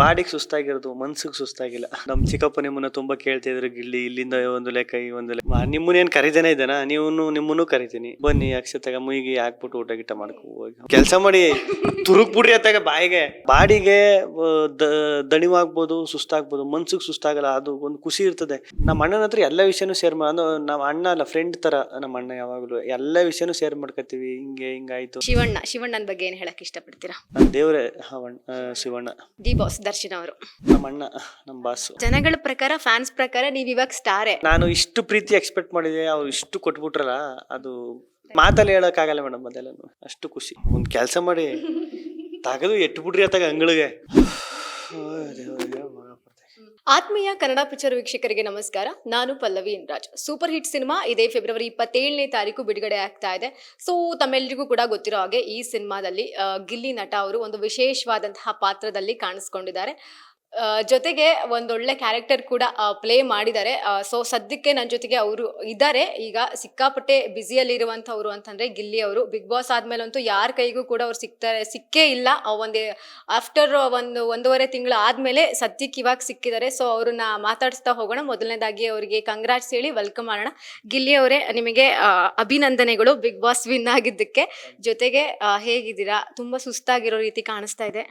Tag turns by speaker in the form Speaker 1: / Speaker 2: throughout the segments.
Speaker 1: ಬಾಡಿಗೆ ಸುಸ್ತಾಗಿರೋದು, ಮನ್ಸಿಗೆ ಸುಸ್ತಾಗಿಲ್ಲ. ನಮ್ಮ ಚಿಕ್ಕಪ್ಪ ನಿಮ್ಮನ್ನ ತುಂಬಾ ಕೇಳ್ತಿದ್ರು, ಗಿಲ್ಲಿ ಇಲ್ಲಿಂದ ಒಂದು ಲೆಕ್ಕ ಈ ಒಂದು ಲೆಕ್ಕ. ನಿಮ್ಮನ್ನೇನು ಕರಿದೇನೆ ಇದ್ದಾನ, ನಿಮ್ಮನ್ನು ಕರಿತೀನಿ, ಬನ್ನಿ ಅಕ್ಷತೆಗ ಮುಯಿಗೆ ಹಾಕ್ಬಿಟ್ಟು ಊಟ ಗಿಟ ಮಾಡ್ಕೊ ಹೋಗಿ ಕೆಲಸ ಮಾಡಿ ತುರುಕ್ ಬಿಡ್ರಿ ಅತ್ತಾಗ ಬಾಯಿಗೆ. ಬಾಡಿಗೆ ದಣಿವಾಗ್ಬೋದು, ಸುಸ್ತಾಗ್ಬೋದು, ಮನ್ಸಿಗೆ ಸುಸ್ತಾಗಲ್ಲ. ಅದು ಒಂದು ಖುಷಿ ಇರ್ತದೆ. ನಮ್ಮ ಅಣ್ಣನ ಹತ್ರ ಎಲ್ಲ ವಿಷಯನೂ ಶೇರ್ ಅಂದ್ರೆ ನಮ್ಮ ಅಣ್ಣ ಅಲ್ಲ, ಫ್ರೆಂಡ್ ತರ ನಮ್ಮ ಅಣ್ಣ. ಯಾವಾಗಲೂ ಎಲ್ಲ ವಿಷಯನೂ ಶೇರ್ ಮಾಡ್ಕೊತೀವಿ. ಹಿಂಗಾಯ್ತು.
Speaker 2: ಶಿವಣ್ಣನ ಬಗ್ಗೆ ಏನ್ ಹೇಳಕ್ ಇಷ್ಟಪಡ್ತೀರಾ?
Speaker 1: ದೇವ್ರೆ ಶಿವಣ್ಣ,
Speaker 2: ದಿ ಬಾಸ್ ದರ್ಶನ್ ಅವರು
Speaker 1: ನಮ್ಮ ಅಣ್ಣ, ನಮ್ಮ ಬಾಸು.
Speaker 2: ಜನಗಳ ಪ್ರಕಾರ, ಫ್ಯಾನ್ಸ್ ಪ್ರಕಾರ ನೀವ್ ಇವಾಗ ಸ್ಟಾರೇ.
Speaker 1: ನಾನು ಇಷ್ಟು ಪ್ರೀತಿ ಎಕ್ಸ್ಪೆಕ್ಟ್ ಮಾಡಿದೆ, ಅವ್ರು ಇಷ್ಟು ಕೊಟ್ಬಿಟ್ರಲ್ಲ, ಅದು ಮಾತಲ್ಲಿ ಹೇಳಕ್ಕಾಗಲ್ಲ ಮೇಡಮ್. ಅದೆಲ್ಲ ಅಷ್ಟು ಖುಷಿ. ಒಂದ್ ಕೆಲಸ ಮಾಡಿ ತಗದು ಎಟ್ಬಿಡ್ರಿ ಅತ್ತಾಗ ಅಂಗಳಿಗೆ.
Speaker 2: ಆತ್ಮೀಯ ಕನ್ನಡ ಪಿಕ್ಚರ್ ವೀಕ್ಷಕರಿಗೆ ನಮಸ್ಕಾರ. ನಾನು Pallavi Raj. Super hit cinema ಇದೇ ಫೆಬ್ರವರಿ 27ನೇ ತಾರೀಕು ಬಿಡುಗಡೆ ಆಗ್ತಾ ಇದೆ. ಸೊ ತಮ್ಮೆಲ್ಲರಿಗೂ ಕೂಡ ಗೊತ್ತಿರೋ ಹಾಗೆ ಈ ಸಿನಿಮಾದಲ್ಲಿ ಗಿಲ್ಲಿ ನಟ ಅವರು ಒಂದು ವಿಶೇಷವಾದಂತಹ ಪಾತ್ರದಲ್ಲಿ ಕಾಣಿಸ್ಕೊಂಡಿದ್ದಾರೆ. ಜೊತೆಗೆ ಒಂದೊಳ್ಳೆ ಕ್ಯಾರೆಕ್ಟರ್ ಕೂಡ ಪ್ಲೇ ಮಾಡಿದ್ದಾರೆ. ಸೊ ಸದ್ಯಕ್ಕೆ ನನ್ನ ಜೊತೆಗೆ ಅವರು ಇದ್ದಾರೆ. ಈಗ ಸಿಕ್ಕಾಪಟ್ಟೆ ಬ್ಯುಸಿಯಲ್ಲಿ ಇರುವಂಥವ್ರು ಅಂತಂದ್ರೆ ಗಿಲ್ಲಿ ಅವರು. ಬಿಗ್ ಬಾಸ್ ಆದ್ಮೇಲಂತೂ ಯಾರ ಕೈಗೂ ಕೂಡ ಅವ್ರು ಸಿಕ್ಕೇ ಇಲ್ಲ. ಆಫ್ಟರ್ ಒಂದೂವರೆ ತಿಂಗಳು ಆದ್ಮೇಲೆ ಸದ್ಯಕ್ಕೆ ಇವಾಗ ಸಿಕ್ಕಿದ್ದಾರೆ. ಸೊ ಅವ್ರನ್ನ ಮಾತಾಡಿಸ್ತಾ ಹೋಗೋಣ. ಮೊದಲನೇದಾಗಿ ಅವರಿಗೆ ಕಂಗ್ರಾಟ್ಸ್ ಹೇಳಿ ವೆಲ್ಕಮ್ ಮಾಡೋಣ. ಗಿಲ್ಲಿ ಅವರೇ, ನಿಮಗೆ ಅಭಿನಂದನೆಗಳು ಬಿಗ್ ಬಾಸ್ ವಿನ್ ಆಗಿದ್ದಕ್ಕೆ. ಜೊತೆಗೆ ಹೇಗಿದ್ದೀರಾ? ತುಂಬಾ ಸುಸ್ತಾಗಿರೋ ರೀತಿ ಕಾಣಿಸ್ತಾ ಇದೆ.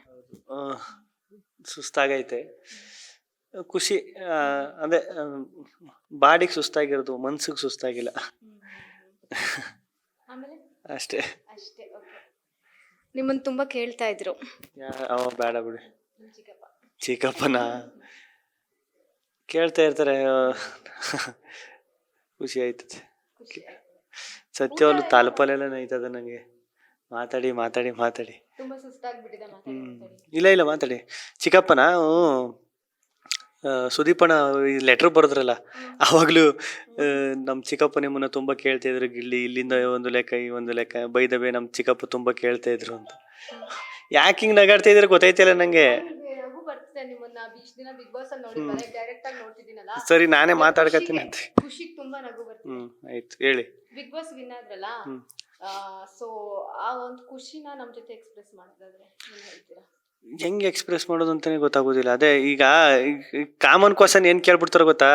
Speaker 1: ಸುಸ್ತಾಗೈತೆ, ಖುಷಿ. ಅದೇ ಬಾಡಿಗೆ ಸುಸ್ತಾಗಿರೋದು, ಮನ್ಸಿಗೆ ಸುಸ್ತಾಗಿಲ್ಲ ಅಷ್ಟೇ.
Speaker 2: ನಿಮ್ಮನ್ನು ತುಂಬಾ ಕೇಳ್ತಾ ಇದ್ರು.
Speaker 1: ಬೇಡ ಬಿಡಿ, ಚಿಕ್ಕಪ್ಪನ ಕೇಳ್ತಾ ಇರ್ತಾರೆ. ಖುಷಿ ಆಯ್ತದೆ. ಸತ್ಯವಲ್ಲೂ ತಾಲೂಪಲ್ಲೆಲ್ಲ ನೈತದ ನಂಗೆ. ಮಾತಾಡಿ ಮಾತಾಡಿ ಮಾತಾಡಿ ಇಲ್ಲ ಮಾತಾಡಿ. ಚಿಕ್ಕಪ್ಪನ ಸುದೀಪಣ್ಣ ಲೆಟರ್ ಬರೋದ್ರಲ್ಲ, ಅವಾಗ್ಲೂ ನಮ್ಮ ಚಿಕ್ಕಪ್ಪ ನಿಮ್ಮನ್ನ ತುಂಬಾ ಕೇಳ್ತಾ ಇದ್ರು, ಗಿಲ್ಲಿ ಇಲ್ಲಿಂದ ಒಂದು ಲೆಕ್ಕ ಈ ಒಂದು ಲೆಕ್ಕ. ಬೈದಬೇ ನಮ್ಮ ಚಿಕ್ಕಪ್ಪ ತುಂಬಾ ಕೇಳ್ತಾ ಇದ್ರು ಅಂತ. ಯಾಕೆ ಹಿಂಗ್ ನಗಾಡ್ತಾ ಇದ್ರೆ ಗೊತ್ತಾಯ್ತಿಲ್ಲ ನಂಗೆ. ಸರಿ, ನಾನೇ ಮಾತಾಡ್ಕತೀನಿ ಅಂತ. ಆಯ್ತು, ಹೇಳಿ.
Speaker 2: ಬಿಗ್ ಬಾಸ್ ವಿನ್ ಆದ್ರಲ್ಲ, ಸೊ ಆ ಒಂದು ಖುಷಿನ ನಮ್ಮ ಜೊತೆ ಎಕ್ಸ್ಪ್ರೆಸ್ ಮಾಡಿದ್ರೆ ಏನು ಹೇಳ್ತೀರಾ?
Speaker 1: ಹೆಂಗೆ ಎಕ್ಸ್ಪ್ರೆಸ್ ಮಾಡೋದು ಅಂತಾನೆ ಗೊತ್ತಾಗೋದಿಲ್ಲ. ಅದೇ ಈಗ ಕಾಮನ್ ಕ್ವಶನ್ ಏನ್ ಕೇಳ್ಬಿಡ್ತಾರ ಗೊತ್ತಾ?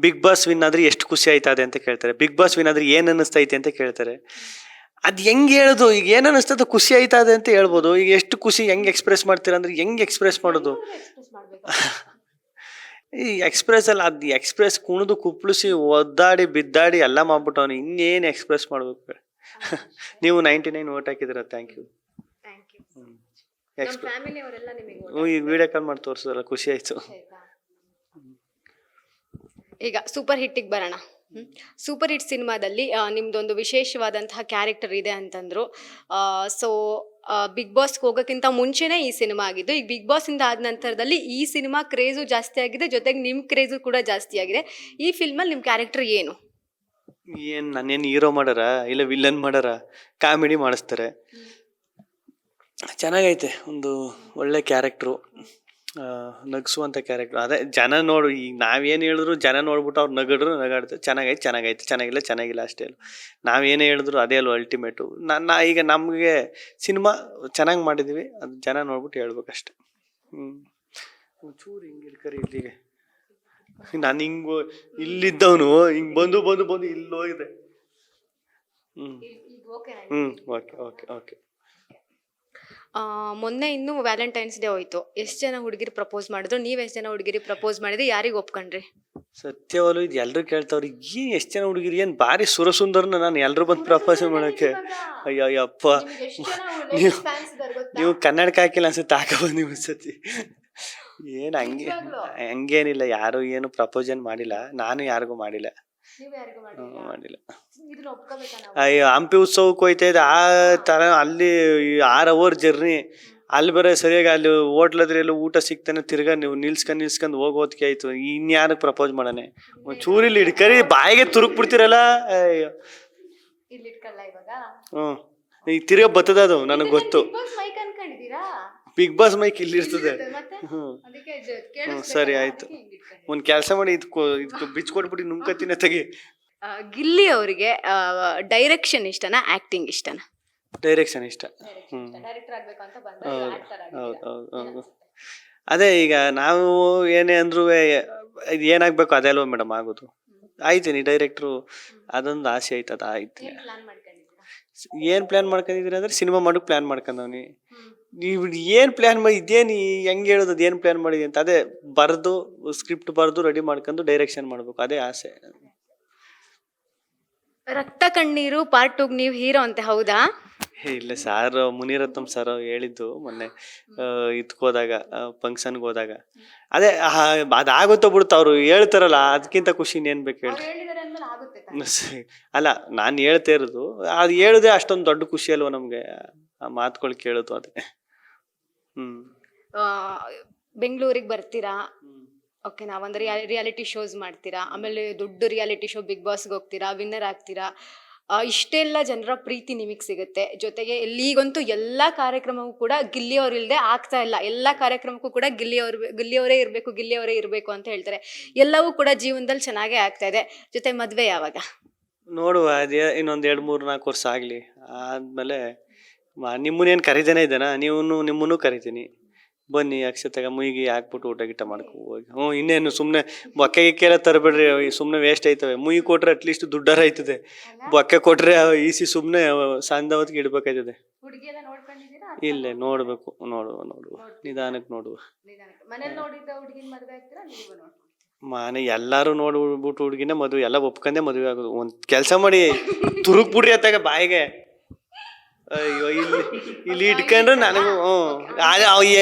Speaker 1: ಬಿಗ್ ಬಾಸ್ ವಿನ್ ಆದ್ರೆ ಎಷ್ಟು ಖುಷಿ ಆಯ್ತದೆ ಅಂತ ಕೇಳ್ತಾರೆ. ಬಿಗ್ ಬಾಸ್ ವಿನ್ ಆದ್ರೆ ಏನ್ ಅನ್ನಿಸ್ತೈತೆ ಅಂತ ಕೇಳ್ತಾರೆ. ಅದ್ ಹೆಂಗ್ ಹೇಳುದು? ಈಗ ಏನ್ ಅನ್ನಿಸ್ತದ? ಖುಷಿ ಆಯ್ತದೆ ಅಂತ ಹೇಳ್ಬೋದು. ಈಗ ಎಷ್ಟು ಖುಷಿ ಹೆಂಗ್ ಎಕ್ಸ್ಪ್ರೆಸ್ ಮಾಡ್ತೀರಾ ಅಂದ್ರೆ ಹೆಂಗ್ ಎಕ್ಸ್ಪ್ರೆಸ್ ಮಾಡೋದು? ಈ ಎಕ್ಸ್ಪ್ರೆಸ್ ಅಲ್ಲ, ಅದ್ ಎಕ್ಸ್ಪ್ರೆಸ್ ಕುಣಿದು ಕುಪ್ಪಳಿಸಿ ಒದ್ದಾಡಿ ಬಿದ್ದಾಡಿ ಎಲ್ಲ ಮಾಡ್ಬಿಟ್ಟವನು. ಇನ್ನೇನ್ ಎಕ್ಸ್ಪ್ರೆಸ್ ಮಾಡ್ಬೇಕು? ನೀವು 99 ವೋಟ್ ಹಾಕಿದ್ರ, ಥ್ಯಾಂಕ್ ಯು. ಈ ವಿಡಿಯೋ ಕಾಲ್ ಮಾಡಿ ತೋರಿಸೋದಲ್ಲ, ಖುಷಿ ಆಯ್ತು.
Speaker 2: ಈಗ ಸೂಪರ್ ಹಿಟ್ಟಿಗೆ ಬರೋಣ. ಸೂಪರ್ ಹಿಟ್ ಸಿನಿಮಾದಲ್ಲಿ ನಿಮ್ದೊಂದು ವಿಶೇಷವಾದಂತಹ ಕ್ಯಾರೆಕ್ಟರ್ ಇದೆ ಅಂತಂದ್ರು. ಸೊ ಬಿಗ್ ಬಾಸ್ಗೆ ಹೋಗೋಕ್ಕಿಂತ ಮುಂಚೆನೇ ಈ ಸಿನಿಮಾ ಆಗಿದ್ದು. ಈಗ ಬಿಗ್ ಬಾಸ್ ಇಂದ ಆದ ನಂತರದಲ್ಲಿ ಈ ಸಿನಿಮಾ ಕ್ರೇಜು ಜಾಸ್ತಿ ಆಗಿದೆ, ಜೊತೆಗೆ ನಿಮ್ ಕ್ರೇಜು ಕೂಡ ಜಾಸ್ತಿ ಆಗಿದೆ. ಈ ಫಿಲ್ಮಲ್ಲಿ ನಿಮ್ ಕ್ಯಾರೆಕ್ಟರ್ ಏನು?
Speaker 1: ನಾನೇನು ಹೀರೋ ಮಾಡಾರ ಇಲ್ಲ ವಿಲನ್ ಮಾಡಾರ? ಕಾಮಿಡಿ ಮಾಡಿಸ್ತಾರೆ. ಚೆನ್ನಾಗೈತೆ. ಒಂದು ಒಳ್ಳೆ ಕ್ಯಾರೆಕ್ಟ್ರು, ನಗಿಸುವಂಥ ಕ್ಯಾರೆಕ್ಟ್ರು. ಅದೇ ಜನ ನೋಡು, ಈಗ ನಾವೇನು ಹೇಳಿದ್ರು ಜನ ನೋಡ್ಬಿಟ್ಟು ಅವ್ರು ನಗಾಡ್ತಾರೆ. ಚೆನ್ನಾಗೈತೆ, ಚೆನ್ನಾಗಿಲ್ಲ ಅಷ್ಟೇ ಅಲ್ಲ. ನಾವೇನೇ ಹೇಳಿದ್ರು ಅದೇ ಅಲ್ವ ಅಲ್ಟಿಮೇಟು. ಈಗ ನಮಗೆ ಸಿನಿಮಾ ಚೆನ್ನಾಗಿ ಮಾಡಿದ್ದೀವಿ, ಅದು ಜನ ನೋಡ್ಬಿಟ್ಟು ಹೇಳ್ಬೇಕಷ್ಟೆ. ಚೂರು ಹಿಂಗೆ ಇಳ್ಕರಿ ಇಲ್ಲಿಗೆ. ನಾನು ಇಲ್ಲಿದ್ದವನು ಹಿಂಗೆ ಬಂದು ಇಲ್ಲಿ ಹೋಗಿದೆ. ಓಕೆ.
Speaker 2: ಮೊನ್ನೆ ಇನ್ನು ವ್ಯಾಲೆಂಟೈನ್ಸ್ ಡೇ ಹೋಯ್ತು. ಎಷ್ಟು ಜನ ಹುಡುಗಿರು ಪ್ರಪೋಸ್ ಮಾಡಿದ್ರು? ನೀವ್ ಎಷ್ಟು ಜನ ಹುಡುಗಿರಿ ಪ್ರಪೋಸ್ ಮಾಡಿದ್ರಿ? ಯಾರಿಗೆ ಒಪ್ಕೊಂಡ್ರಿ?
Speaker 1: ಸತ್ಯವಲ್ಲೂ ಇದು ಎಲ್ರು ಕೇಳ್ತಾವ್ರಿ. ಎಷ್ಟು ಜನ ಹುಡುಗಿರಿ? ಏನ್ ಭಾರಿ ಸುರಸುಂದರ್ನ ನಾನು ಎಲ್ರು ಬಂದು ಪ್ರಪೋಸ್ ಮಾಡಕ್ಕೆ. ಅಯ್ಯಪ್ಪ, ನೀವು ಕನ್ನಡಕ ಹಾಕಿಲ್ಲ ಅನ್ಸುತ್ತೆ, ಹಾಕಬಂದು ಅನ್ಸತಿ. ಏನ್ ಹಂಗೇನಿಲ್ಲ. ಯಾರು ಏನು ಪ್ರಪೋಸ್ ಏನ್ ಮಾಡಿಲ್ಲ, ನಾನು ಯಾರಿಗೂ ಮಾಡಿಲ್ಲ. ಅಯ್ಯೋ, ಹಂಪಿ ಉತ್ಸವಕ್ಕೆ ಹೋಯ್ತಾ ಇದೆ ಆ ತರ. ಅಲ್ಲಿ 6 ಅವರ್ ಜರ್ನಿ. ಅಲ್ಲಿ ಬರೋ ಸರಿಯಾಗಿ ಅಲ್ಲಿ ಹೋಟ್ಲದ್ರೆ ಎಲ್ಲ ಊಟ ಸಿಗ್ತಾನೆ, ತಿರ್ಗಾ ನೀವು ನಿಲ್ಸ್ಕೊಂಡ್ ಹೋಗೋದಕ್ಕೆ ಆಯ್ತು. ಇನ್ಯಾರಕ್ಕೆ ಪ್ರಪೋಸ್ ಮಾಡನೆ? ಚೂರಿಲ್ಲಿ ಹಿಡ್ಕರಿ, ಬಾಯಿಗೆ ತುರುಕ್ ಬಿಡ್ತಿರಲ್ಲ. ಅಯ್ಯೋ, ಈಗ ತಿರ್ಗಾ ಬರ್ತದ ಅದು, ನನಗೆ ಗೊತ್ತು. ಬಿಗ್ ಬಾಸ್ ಮೈಕ್ ಇಲ್ಲಿ ಇರ್ತದೆ. ಸರಿ ಆಯ್ತು. ಒಂದ್ ಕೆಲಸ ಮಾಡಿ, ಇದಕ್ಕೆ ಬಿಚ್ ಕೊಟ್ಬಿಟ್ಟು ನುಂಕತ್ತಿನ ತೆಗಿ.
Speaker 2: ಗಿಲ್ಲಿ ಅವರಿಗೆ ಡೈರೆಕ್ಷನ್ ಇಷ್ಟನಾ, ಆಕ್ಟಿಂಗ್ ಇಷ್ಟನಾ?
Speaker 1: ಡೈರೆಕ್ಷನ್ ಇಷ್ಟ. ಅದೇ ಈಗ ನಾವು ಏನೇ ಅಂದ್ರೂ ಇದು ಏನಾಗಬೇಕು ಅದೇ ಅಲ್ವಾ ಮೇಡಮ್ ಆಗೋದು. ಆಯ್ತೀನಿ ಡೈರೆಕ್ಟ್ರು, ಅದೊಂದು ಆಸೆ ಐತದ ಆಯ್ತೀನಿ. ಏನು ಪ್ಲ್ಯಾನ್ ಮಾಡ್ಕೊಂಡಿದ್ದೀರಿ ಅಂದರೆ ಸಿನಿಮಾ ಮಾಡೋಕೆ ಪ್ಲ್ಯಾನ್ ಮಾಡ್ಕೊಂಡವ್ನಿ. ನೀವು ಏನು ಪ್ಲ್ಯಾನ್ ಮಾಡಿ ಇದೇನು ಹೆಂಗೆ ಹೇಳೋದು, ಅದು ಏನು ಪ್ಲ್ಯಾನ್ ಮಾಡಿದೆ ಅಂತ. ಅದೇ ಬರೆದು ಸ್ಕ್ರಿಪ್ಟ್ ಬರೆದು ರೆಡಿ ಮಾಡ್ಕೊಂಡು ಡೈರೆಕ್ಷನ್ ಮಾಡಬೇಕು, ಅದೇ ಆಸೆ.
Speaker 2: ರಕ್ತ ಕಣ್ಣೀರು ಪಾರ್ಟ್ 2 ನೀವು ಹೀರೋ ಅಂತೆ, ಹೌದಾ?
Speaker 1: ಇಲ್ಲ ಸಾರ್, ಮುನಿರತ್ನಂ ಸರ್ ಹೇಳಿದ್ದು ಮೊನ್ನೆ ಹೋದಾಗ ಫಂಕ್ಷನ್ಗೆ ಹೋದಾಗ. ಅದೇ ಅದಾಗುತ್ತೋ ಬಿಡುತ್ತೋ, ಅವರು ಹೇಳ್ತಾರಲ್ಲ ಅದಕ್ಕಿಂತ ಖುಷಿ ಇನ್ನೇನು ಬೇಕು ಹೇಳಿ. ಅಲ್ಲ, ನಾನು ಹೇಳ್ತಾ ಇರೋದು ಅದು ಹೇಳೋದೇ ಅಷ್ಟೊಂದು ದೊಡ್ಡ ಖುಷಿ ಅಲ್ವ ನಮಗೆ, ಆ ಮಾತುಗಳು ಕೇಳೋದು ಅದೇ.
Speaker 2: ಬೆಂಗಳೂರಿಗೆ ಬರ್ತೀರಾ, ಓಕೆ, ನಾವಂದ್ರೆ ರಿಯಾಲಿಟಿ ಶೋಸ್ ಮಾಡ್ತೀರಾ, ಆಮೇಲೆ ದೊಡ್ಡ ರಿಯಾಲಿಟಿ ಶೋ ಬಿಗ್ ಬಾಸ್ಗೆ ಹೋಗ್ತೀರಾ, ವಿನ್ನರ್ ಆಗ್ತೀರಾ. ಇಷ್ಟೆಲ್ಲ ಜನರ ಪ್ರೀತಿ ನಿಮಗೆ ಸಿಗುತ್ತೆ. ಜೊತೆಗೆ ಇಲ್ಲಿಗಂತೂ ಎಲ್ಲ ಕಾರ್ಯಕ್ರಮವೂ ಕೂಡ ಗಿಲ್ಲಿಯವ್ರು ಇಲ್ಲದೆ ಆಗ್ತಾ ಇಲ್ಲ. ಎಲ್ಲ ಕಾರ್ಯಕ್ರಮಕ್ಕೂ ಕೂಡ ಗಿಲ್ಲಿಯವರೇ ಇರಬೇಕು ಅಂತ ಹೇಳ್ತಾರೆ. ಎಲ್ಲವೂ ಕೂಡ ಜೀವನದಲ್ಲಿ ಚೆನ್ನಾಗೇ ಆಗ್ತಾ ಇದೆ. ಜೊತೆ ಮದುವೆ ಯಾವಾಗ?
Speaker 1: ನೋಡುವ, ಅದೇ ಇನ್ನೊಂದು 2-3-4 ವರ್ಷ ಆಗಲಿ, ಆದಮೇಲೆ ನಿಮ್ಮನ್ನೇನು ಕರೀದೇನೆ ಇದ್ದಾನ, ನಿಮ್ಮನ್ನು ಕರಿತೀನಿ. ಬನ್ನಿ ಅಕ್ಷತೆಗೆ ಮುಯಿಗೆ ಹಾಕ್ಬಿಟ್ಟು ಊಟ ಗಿಟ್ಟ ಮಾಡ್ಕೊ ಹೋಗಿ. ಇನ್ನೇನು ಸುಮ್ಮನೆ ಬೊಕ್ಕೆ ಗಿಕ್ಕೆಲ್ಲ ತರಬೇಡ್ರಿ, ಸುಮ್ಮನೆ ವೇಸ್ಟ್ ಆಯ್ತವೆ. ಮುಯಿ ಕೊಟ್ರೆ ಅಟ್ಲೀಸ್ಟ್ ದುಡ್ಡಾರ ಆಯ್ತದೆ, ಬೊಕ್ಕೆ ಕೊಟ್ರೆ ಈಸಿ ಸುಮ್ಮನೆ ಸಂಧಾವತ್ತಿಗೆ ಇಡ್ಬೇಕಾಯ್ತದೆ. ಇಲ್ಲೇ ನೋಡ್ಬೇಕು, ನೋಡುವ ನಿಧಾನಕ್ಕೆ ನೋಡುವ. ಮನೆ ಎಲ್ಲರೂ ನೋಡ್ಬಿಟ್ಟು ಹುಡುಗಿನ ಮದುವೆ ಎಲ್ಲ ಒಪ್ಕೊಂಡೆ ಮದುವೆ ಆಗೋದು. ಒಂದು ಕೆಲಸ ಮಾಡಿ ತುರುಕ್ ಬಿಡ್ರಿ ಅತ್ತಾಗ ಬಾಯಿಗೆ. ಅಯ್ಯೋ, ಇಲ್ಲಿ ಇಟ್ಕೊಂಡ್ರೆ ನನಗೂ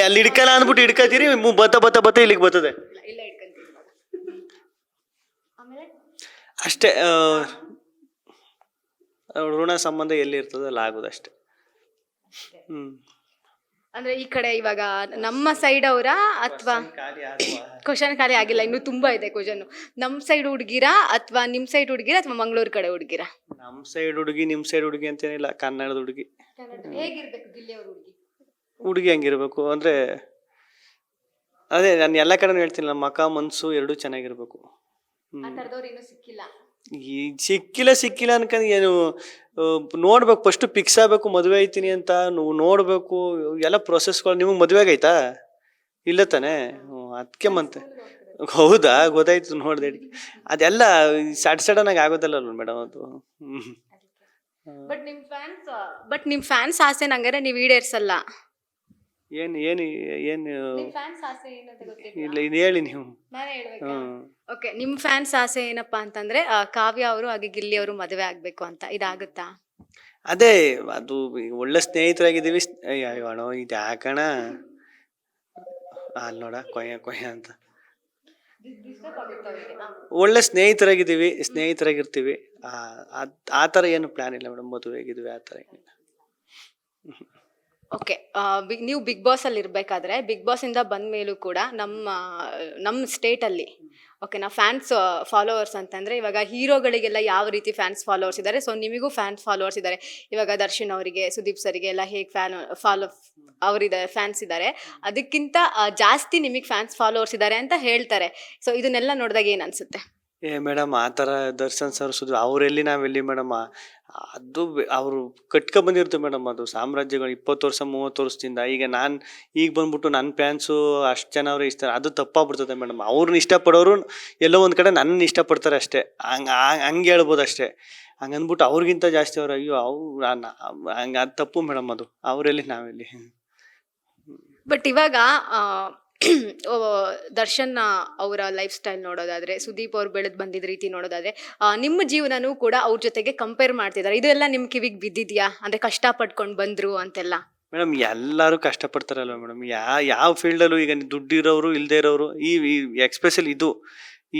Speaker 1: ಅಲ್ಲಿ ಇಡ್ಕಲ್ಲ ಅಂದ್ಬಿಟ್ಟು ಇಡ್ಕೊತೀರಿ, ಬತ್ತ ಇಲ್ಲಿಗೆ ಬರ್ತದೆ ಅಷ್ಟೇ. ಋಣ ಸಂಬಂಧ ಎಲ್ಲಿ ಇರ್ತದೆ ಅಲ್ಲಿ ಆಗೋದು ಅಷ್ಟೇ.
Speaker 2: ಅಂದ್ರೆ ಈ ಕಡೆ ಇವಾಗ ನಮ್ಮ ಸೈಡ್ ಅವರ ಅಥವಾ ಕ್ವಶನ್ ಖಾಲಿ ಆಗಿಲ್ಲ, ಇನ್ನು ತುಂಬಾ ಇದೆ ಕ್ವಶನ್. ನಮ್ಮ ಸೈಡ್ ಹುಡುಗಿರಾ ಅಥವಾ ನಿಮ್ ಸೈಡ್ ಹುಡುಗಿರಾ ಅಥವಾ ಮಂಗಳೂರು ಕಡೆ ಹುಡುಗಿರಾ?
Speaker 1: ನಮ್ಮ ಸೈಡ್ ಹುಡುಗಿ ನಿಮ್ ಸೈಡ್ ಹುಡುಗಿ ಅಂತೇನಿಲ್ಲ, ಕನ್ನಡದ ಹುಡುಗಿ.
Speaker 2: ಹೇಗಿರ್ಬೇಕು ಗಿಲ್ಲಿಯವ್ರ
Speaker 1: ಹುಡುಗಿ ಹಂಗಿರ್ಬೇಕು ಅಂದ್ರೆ, ಅದೇ ನಾನು ಎಲ್ಲ ಕಡೆ ಹೇಳ್ತೀನಿ, ನಮ್ಮ ಮಕ ಮನ್ಸು ಎರಡೂ ಚೆನ್ನಾಗಿರ್ಬೇಕು. ಸಿಕ್ಕಿಲ್ಲ ಅನ್ಕೊಂಡು ಏನು ನೋಡ್ಬೇಕು, ಫಸ್ಟ್ ಫಿಕ್ಸ್ ಆಗ್ಬೇಕು. ಮದುವೆ ಐತೀನಿ ಅಂತ ನೋಡ್ಬೇಕು, ಎಲ್ಲ ಪ್ರೊಸೆಸ್ಗಳು. ನಿಮಗೆ ಮದುವೆ ಆಗೈತಾ? ಇಲ್ಲ ತಾನೆ? ಅದಕ್ಕೆ ಮತ್ತೆ ಹೌದಾ, ಗೊತ್ತಾಯ್ತು, ನೋಡ್ದೆ. ಅದೆಲ್ಲ ಸಡನ್ ಆಗಿ ಆಗೋದಲ್ಲ ಮೇಡಮ್ ಅದು.
Speaker 2: ಬಟ್ ನಿಮ್ ಫ್ಯಾನ್ಸ್ ಆಸೆ ನಂಗಾರೆ ನೀವು ಈಡೇರ್ಸಲ್ಲ.
Speaker 1: ಏನು ಇಲ್ಲ, ಇದು ಹೇಳಿ ನೀವು.
Speaker 2: ಓಕೆ, ನಿಮ್ ಫ್ಯಾನ್ಸ್ ಆಸೆ ಏನಪ್ಪಾ ಅಂತಂದ್ರೆ ಕಾವ್ಯ ಅವರು ಹಾಗೆ ಗಿಲ್ಲಿ ಅವರು ಮದುವೆ ಆಗ್ಬೇಕು ಅಂತ. ಇದಾಗುತ್ತಾ?
Speaker 1: ಅದೇ, ಅದು ಒಳ್ಳೆ ಸ್ನೇಹಿತರಾಗಿದ್ದೀವಿ. ಅಯ್ಯೋ ಇದು ಯಾಕಣ ಅಲ್ಲಿ ನೋಡ ಕೊಯ್ಯ ಅಂತ. ಒಳ್ಳೆ ಸ್ನೇಹಿತರಾಗಿರ್ತೀವಿ. ಆ ಥರ ಏನು ಪ್ಲಾನ್ ಇಲ್ಲ ಮೇಡಮ್, ಮದುವೆ ಆಗಿದ್ವಿ ಆ ಥರ ಏನಿಲ್ಲ.
Speaker 2: ಓಕೆ, ನೀವು ಬಿಗ್ ಬಾಸ್ ಅಲ್ಲಿ ಇರ್ಬೇಕಾದ್ರೆ ಬಿಗ್ ಬಾಸ್ ಇಂದ ಬಂದ ಮೇಲೂ ಕೂಡ ನಮ್ಮ ಸ್ಟೇಟ್ ಅಲ್ಲಿ ಓಕೆ, ನಾವು ಫ್ಯಾನ್ಸ್ ಫಾಲೋವರ್ಸ್ ಅಂತಂದ್ರೆ ಇವಾಗ ಹೀರೋಗಳಿಗೆಲ್ಲ ಯಾವ ರೀತಿ ಫ್ಯಾನ್ಸ್ ಫಾಲೋವರ್ಸ್ ಇದ್ದಾರೆ, ಸೊ ನಿಮಗೂ ಫ್ಯಾನ್ಸ್ ಫಾಲೋವರ್ಸ್ ಇದ್ದಾರೆ. ಇವಾಗ ದರ್ಶನ್ ಅವರಿಗೆ, ಸುದೀಪ್ ಸರಿಗೆ ಎಲ್ಲ ಹೇಗೆ ಅವರಿದ್ದಾರೆ, ಫ್ಯಾನ್ಸ್ ಇದ್ದಾರೆ. ಅದಕ್ಕಿಂತ ಜಾಸ್ತಿ ನಿಮಗೆ ಫ್ಯಾನ್ಸ್ ಫಾಲೋವರ್ಸ್ ಇದ್ದಾರೆ ಅಂತ ಹೇಳ್ತಾರೆ. ಸೊ ಇದನ್ನೆಲ್ಲ ನೋಡಿದಾಗ ಏನ್ ಅನ್ಸುತ್ತೆ?
Speaker 1: ಮೇಡಮ್, ಆ ಥರ ದರ್ಶನ್ ಸರ್ ಅವರೆಲ್ಲಿ ನಾವೆಲ್ಲಿ ಮೇಡಮ್, ಅದು ಅವರು ಬಂದಿರ್ತೀವಿ ಮೇಡಮ್. ಅದು ಸಾಮ್ರಾಜ್ಯಗಳು 20 ವರ್ಷ 30 ವರ್ಷದಿಂದ. ಈಗ ಬಂದ್ಬಿಟ್ಟು ನನ್ನ ಫ್ಯಾನ್ಸು ಅಷ್ಟು ಜನ ಅವ್ರಿಗೆ ಇಷ್ಟ, ಅದು ತಪ್ಪಾಗ್ಬಿಡ್ತದೆ ಮೇಡಮ್. ಅವ್ರನ್ನ ಇಷ್ಟಪಡೋರು ಎಲ್ಲೋ ಒಂದು ಕಡೆ ನನ್ನನ್ನು ಇಷ್ಟಪಡ್ತಾರೆ ಅಷ್ಟೇ, ಹಂಗೆ ಹೇಳ್ಬೋದು ಅಷ್ಟೇ. ಹಂಗಂದ್ಬಿಟ್ಟು ಅವ್ರಿಗಿಂತ ಜಾಸ್ತಿ ಅವ್ರು ಅಯ್ಯೋ ಹಂಗೆ, ಅದು ತಪ್ಪು ಮೇಡಮ್. ಅದು ಅವರೆಲ್ಲಿ ನಾವೆಲ್ಲಿ.
Speaker 2: ಬಟ್ ಇವಾಗ ದರ್ಶನ್ ಅವರ ಲೈಫ್ ಸ್ಟೈಲ್ ನೋಡೋದಾದ್ರೆ, ಸುದೀಪ್ ಅವ್ರು ಬೆಳೆದು ಬಂದಿದ್ದ ರೀತಿ ನೋಡೋದಾದ್ರೆ, ನಿಮ್ಮ ಜೀವನನೂ ಕೂಡ ಅವ್ರ ಜೊತೆಗೆ ಕಂಪೇರ್ ಮಾಡ್ತಿದ್ದಾರೆ. ಇದೆಲ್ಲ ನಿಮ್ ಕಿವಿಗೆ ಬಿದ್ದಿದ್ಯಾ? ಅಂದ್ರೆ ಕಷ್ಟ ಪಟ್ಕೊಂಡು ಬಂದ್ರು ಅಂತೆಲ್ಲ.
Speaker 1: ಮೇಡಮ್, ಎಲ್ಲರೂ ಕಷ್ಟಪಡ್ತಾರಲ್ವ ಮೇಡಮ್, ಯಾವ ಫೀಲ್ಡಲ್ಲೂ. ಈಗ ದುಡ್ಡಿರೋರು ಇಲ್ಲದೆ ಇರೋರು, ಎಕ್ಸ್ಪೆಷಲ್